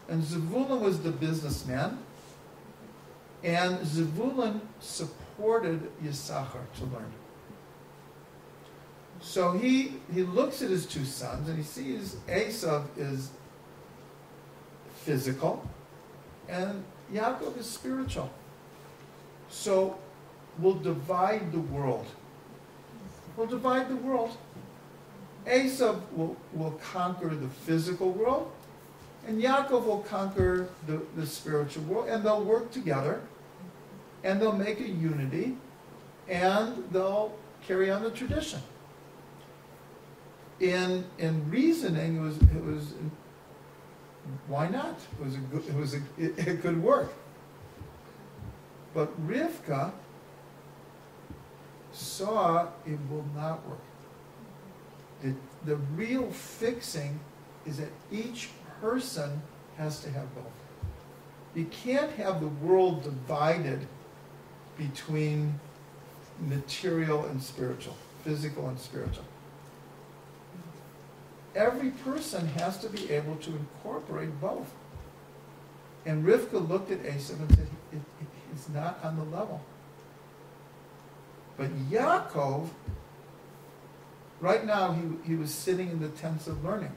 and Zevulun was the businessman, and Zevulun supported Yisachar to learn. So he looks at his two sons, and he sees Esav is physical, and Yaakov is spiritual. So we'll divide the world. We'll divide the world. Esav will conquer the physical world, and Yaakov will conquer the spiritual world, and they'll work together, and they'll make a unity, and they'll carry on the tradition. In reasoning, it was why not? It could work. But Rivka saw it will not work. The real fixing is that each person has to have both. You can't have the world divided between material and spiritual, physical and spiritual. Every person has to be able to incorporate both. And Rivka looked at Esav and said, it's not on the level. But Yaakov, right now he was sitting in the tents of learning.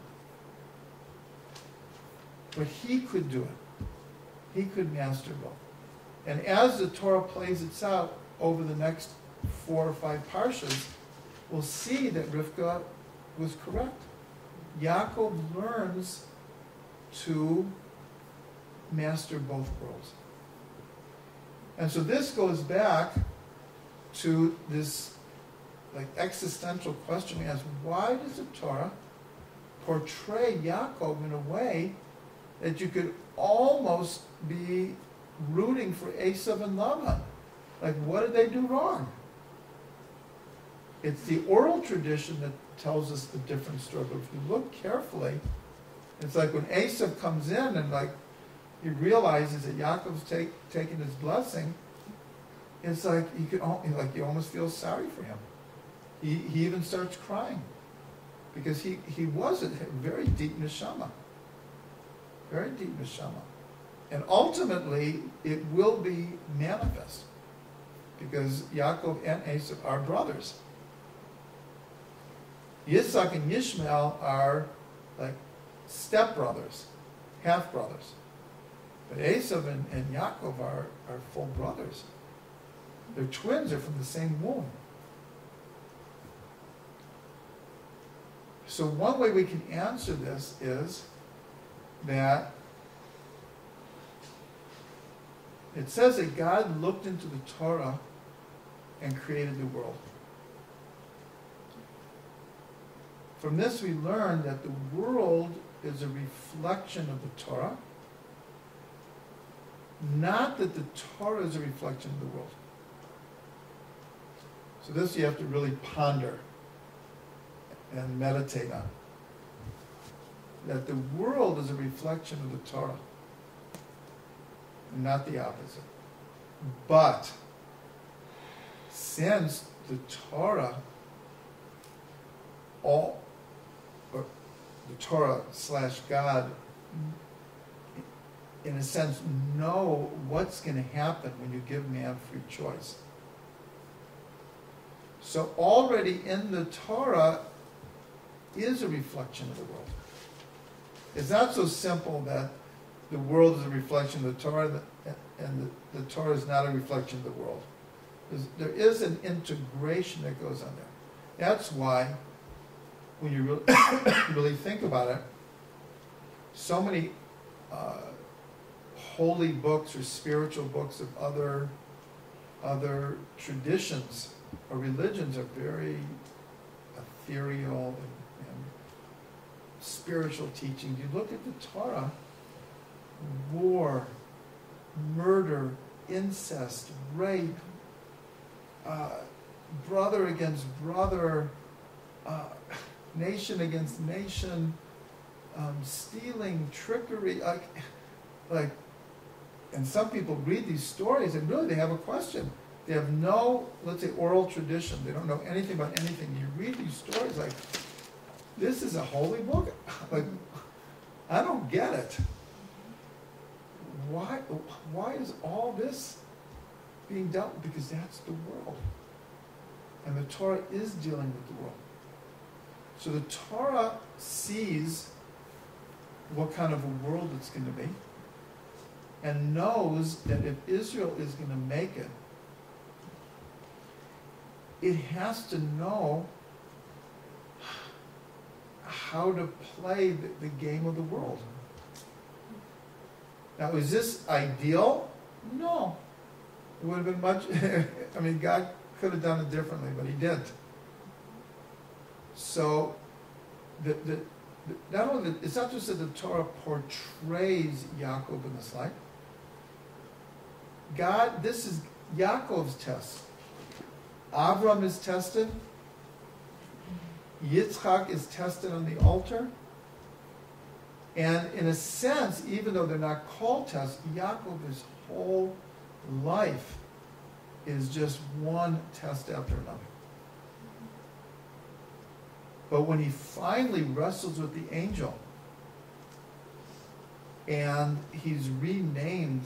But he could do it. He could master both. And as the Torah plays its out over the next 4 or 5 parshas, we'll see that Rivka was correct. Yaakov learns to master both worlds. And so this goes back to this like existential question we ask, why does the Torah portray Yaakov in a way that you could almost be rooting for Esav and Lavan? Like, what did they do wrong? It's the oral tradition that tells us the different story. But if you look carefully, it's like when Esav comes in and like he realizes that Yaakov's taking his blessing, it's like you almost feel sorry for him. He even starts crying because he was a very deep neshama, very deep neshama, and ultimately it will be manifest because Yaakov and Esav are brothers. Yitzhak and Yishmael are like stepbrothers, half-brothers. But Esav and Yaakov are full brothers. They're twins, they're from the same womb. So one way we can answer this is that it says that God looked into the Torah and created the world. From this we learn that the world is a reflection of the Torah, not that the Torah is a reflection of the world. So this you have to really ponder and meditate on. That the world is a reflection of the Torah, not the opposite. But since the Torah, the Torah/God, in a sense, know what's going to happen when you give man free choice. So already in the Torah is a reflection of the world. It's not so simple that the world is a reflection of the Torah and the Torah is not a reflection of the world. There is an integration that goes on there. That's why, when you really think about it, so many holy books or spiritual books of other traditions or religions are very ethereal and spiritual teachings. You look at the Torah, war, murder, incest, rape, brother against brother, nation against nation, stealing, trickery, like, and some people read these stories and really they have a question. They have no, let's say, oral tradition. They don't know anything about anything. You read these stories like, this is a holy book. Like, I don't get it. Why is all this being dealt with? Because that's the world. And the Torah is dealing with the world. So the Torah sees what kind of a world it's going to be and knows that if Israel is going to make it, it has to know how to play the game of the world. Now, is this ideal? No. It would have been much, I mean, God could have done it differently, but he didn't. So, not only, it's not just that the Torah portrays Yaakov in this light. God, this is Yaakov's test. Avram is tested. Yitzchak is tested on the altar. And in a sense, even though they're not called tests, Yaakov's whole life is just one test after another. But when he finally wrestles with the angel and he's renamed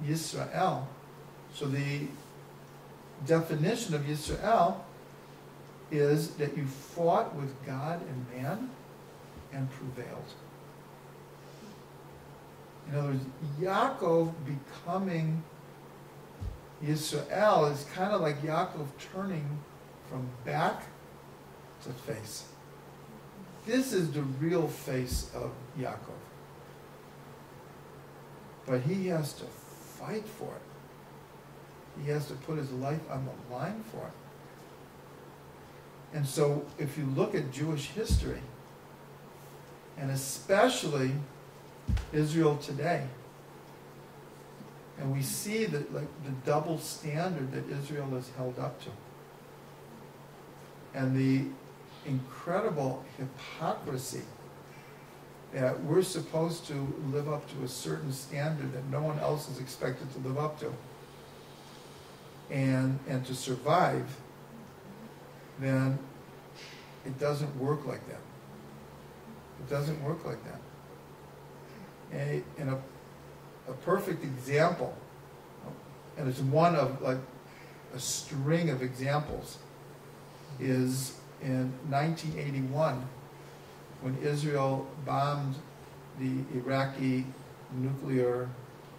Yisrael, so the definition of Yisrael is that you fought with God and man and prevailed. In other words, Yaakov becoming Yisrael is kind of like Yaakov turning from back to face. This is the real face of Yaakov. But he has to fight for it. He has to put his life on the line for it. And so if you look at Jewish history, and especially Israel today, and we see that, like, the double standard that Israel is held up to, and the incredible hypocrisy that we're supposed to live up to a certain standard that no one else is expected to live up to, and to survive, then it doesn't work like that. It doesn't work like that. And a perfect example, and it's one of like a string of examples, is in 1981 when Israel bombed the Iraqi nuclear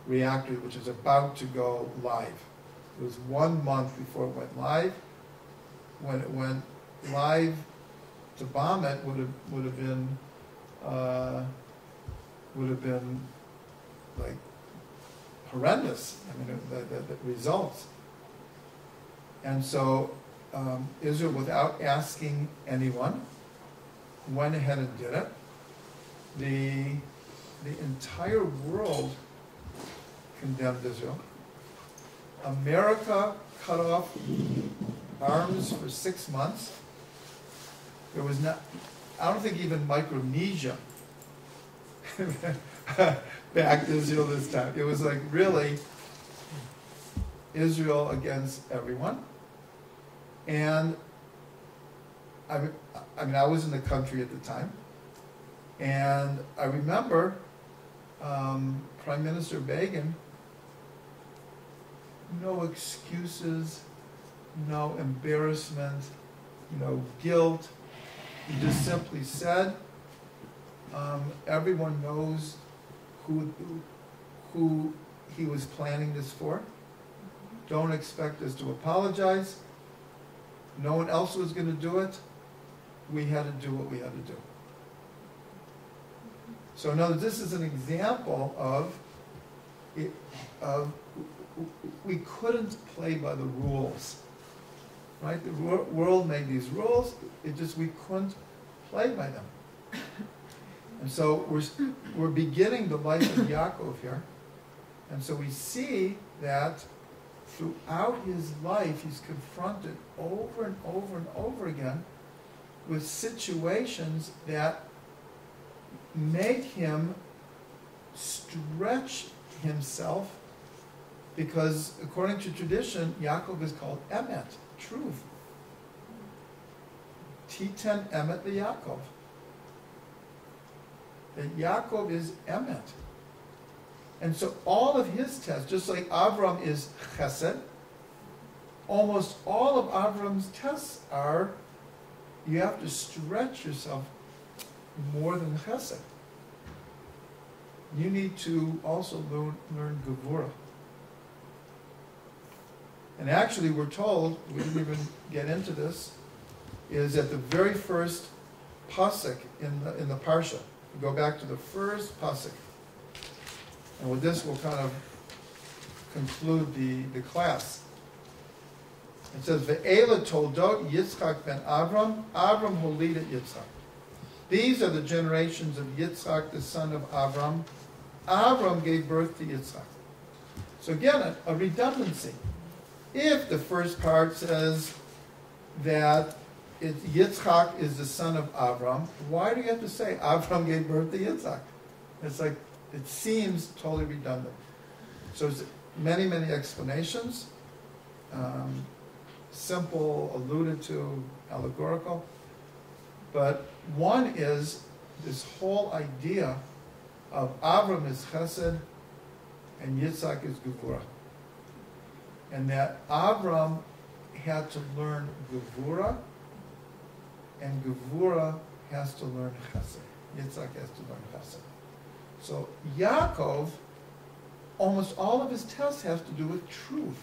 reactor, which is about to go live. It was 1 month before it went live. When it went live, to bomb it would have been like horrendous. I mean, the results. And so Israel, without asking anyone, went ahead and did it. The entire world condemned Israel. America cut off arms for 6 months. There was not, I don't think even Micronesia backed Israel this time. It was like really Israel against everyone. And I mean, I was in the country at the time, and I remember Prime Minister Begin, no excuses, no embarrassment, no guilt. He just simply said, everyone knows who he was planning this for. Don't expect us to apologize. No one else was going to do it. We had to do what we had to do. So in other words, this is an example of we couldn't play by the rules. Right? The world made these rules. It just, we couldn't play by them. And so we're beginning the life of Yaakov here. And so we see that throughout his life, he's confronted over and over and over again with situations that make him stretch himself, because according to tradition, Yaakov is called Emet, truth. Titen Emet Yaakov. That Yaakov is Emet. And so all of his tests, just like Avram is Chesed, almost all of Avram's tests are, you have to stretch yourself more than Chesed. You need to also learn Gevurah. And actually we're told, we didn't even get into this, is at the very first pasuk in the Parsha. We go back to the first pasuk. And with this we'll kind of conclude the class. It says, Ve'ela Toldot Yitzchak ben Avram, Avram Holid Yitzchak. These are the generations of Yitzchak, the son of Avram. Avram gave birth to Yitzchak. So again, a redundancy. If the first part says that Yitzchak is the son of Avram, why do you have to say Avram gave birth to Yitzchak? It's like, it seems totally redundant. So there's many, many explanations. Simple, alluded to, allegorical. But one is this whole idea of Avram is Chesed and Yitzchak is Gevurah. And that Avram had to learn Gevurah, and Gevurah has to learn Chesed. Yitzchak has to learn Chesed. So Yaakov, almost all of his tests have to do with truth.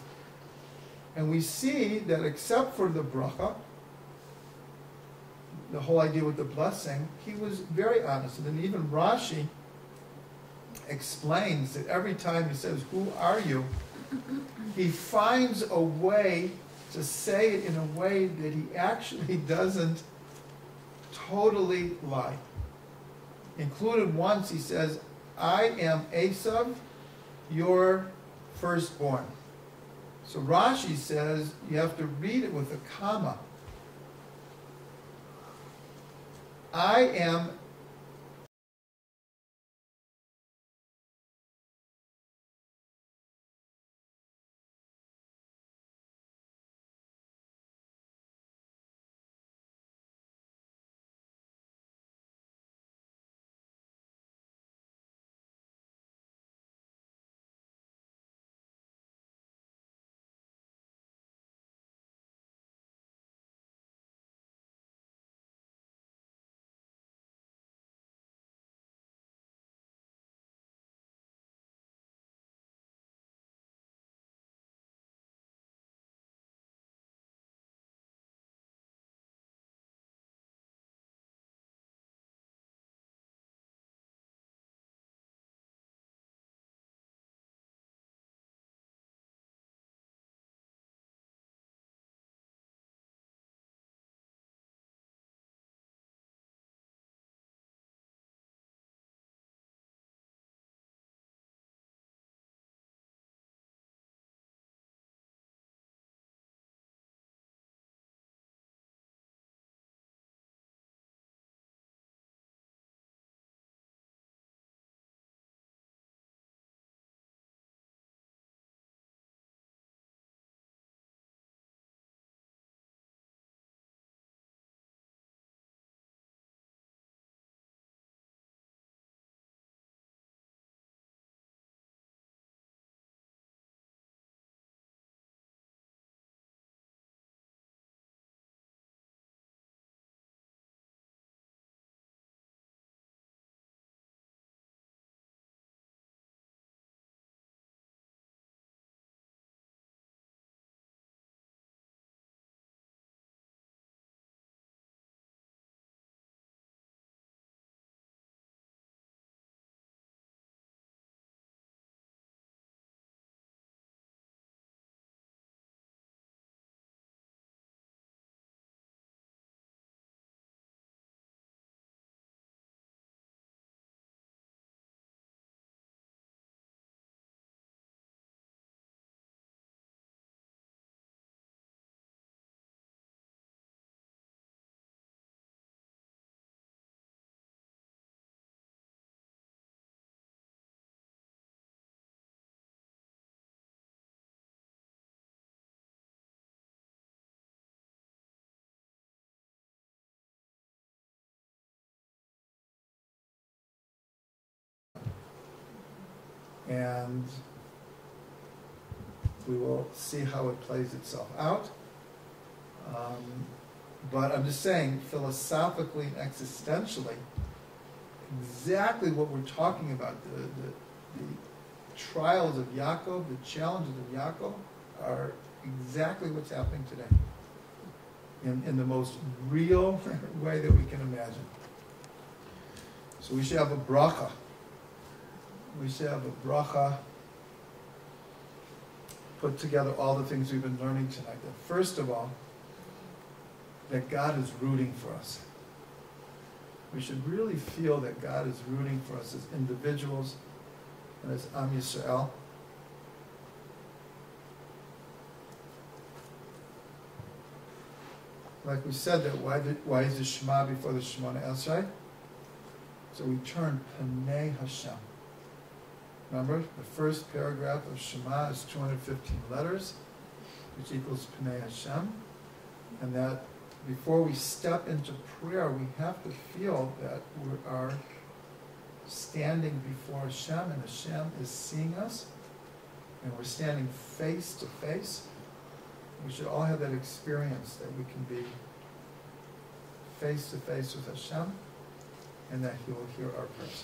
And we see that except for the bracha, the whole idea with the blessing, he was very honest. And then even Rashi explains that every time he says, "Who are you?" he finds a way to say it in a way that he actually doesn't totally lie. Included once he says, "I am Esav, your firstborn." So Rashi says you have to read it with a comma. I am And we will see how it plays itself out. But I'm just saying, philosophically and existentially, exactly what we're talking about, the trials of Yaakov, the challenges of Yaakov, are exactly what's happening today, in the most real way that we can imagine. So we should have a bracha. We should have a bracha, put together all the things we've been learning tonight. That first of all, that God is rooting for us. We should really feel that God is rooting for us as individuals and as Am Yisrael. Like we said, that why is the Shema before the Shemona Esrei? So we turn Panei Hashem. Remember, the first paragraph of Shema is 215 letters, which equals Panei Hashem. And that before we step into prayer, we have to feel that we are standing before Hashem, and Hashem is seeing us, and we're standing face to face. We should all have that experience that we can be face to face with Hashem, and that He will hear our prayers.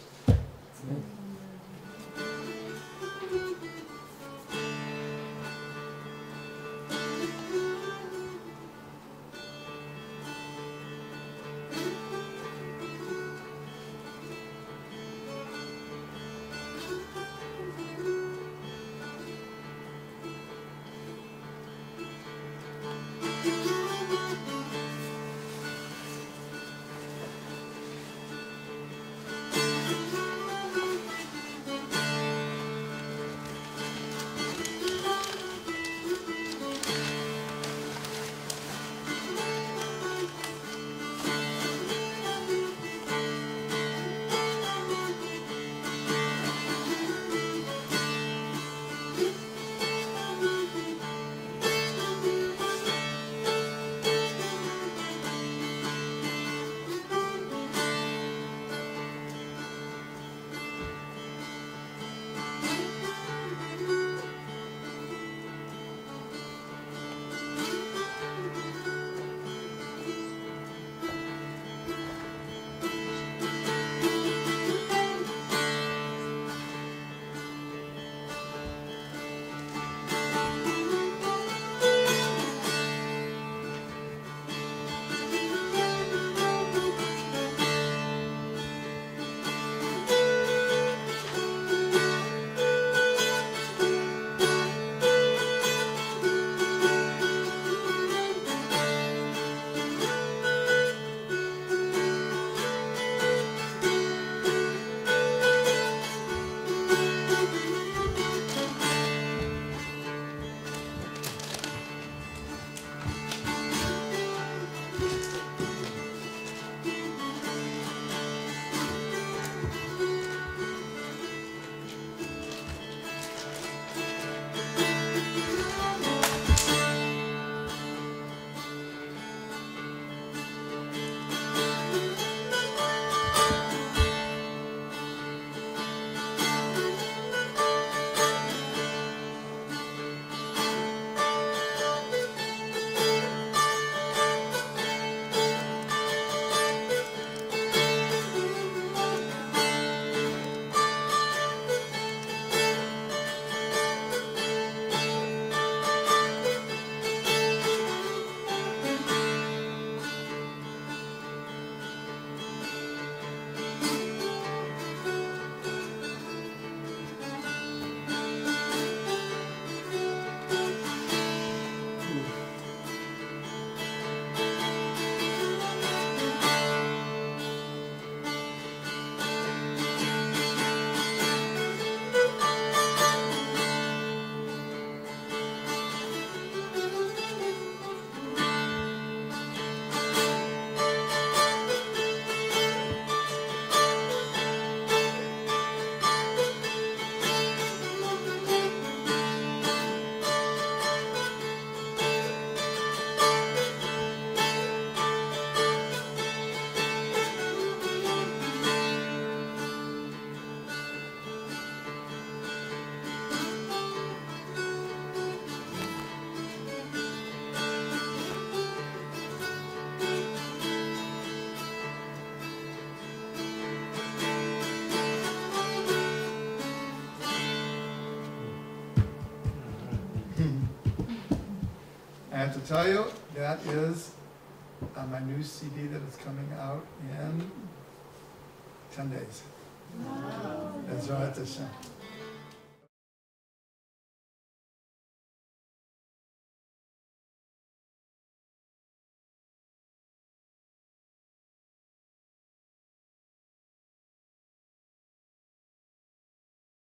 have to tell you, that is my new CD that is coming out in 10 days. Wow. Ezrat Hashem.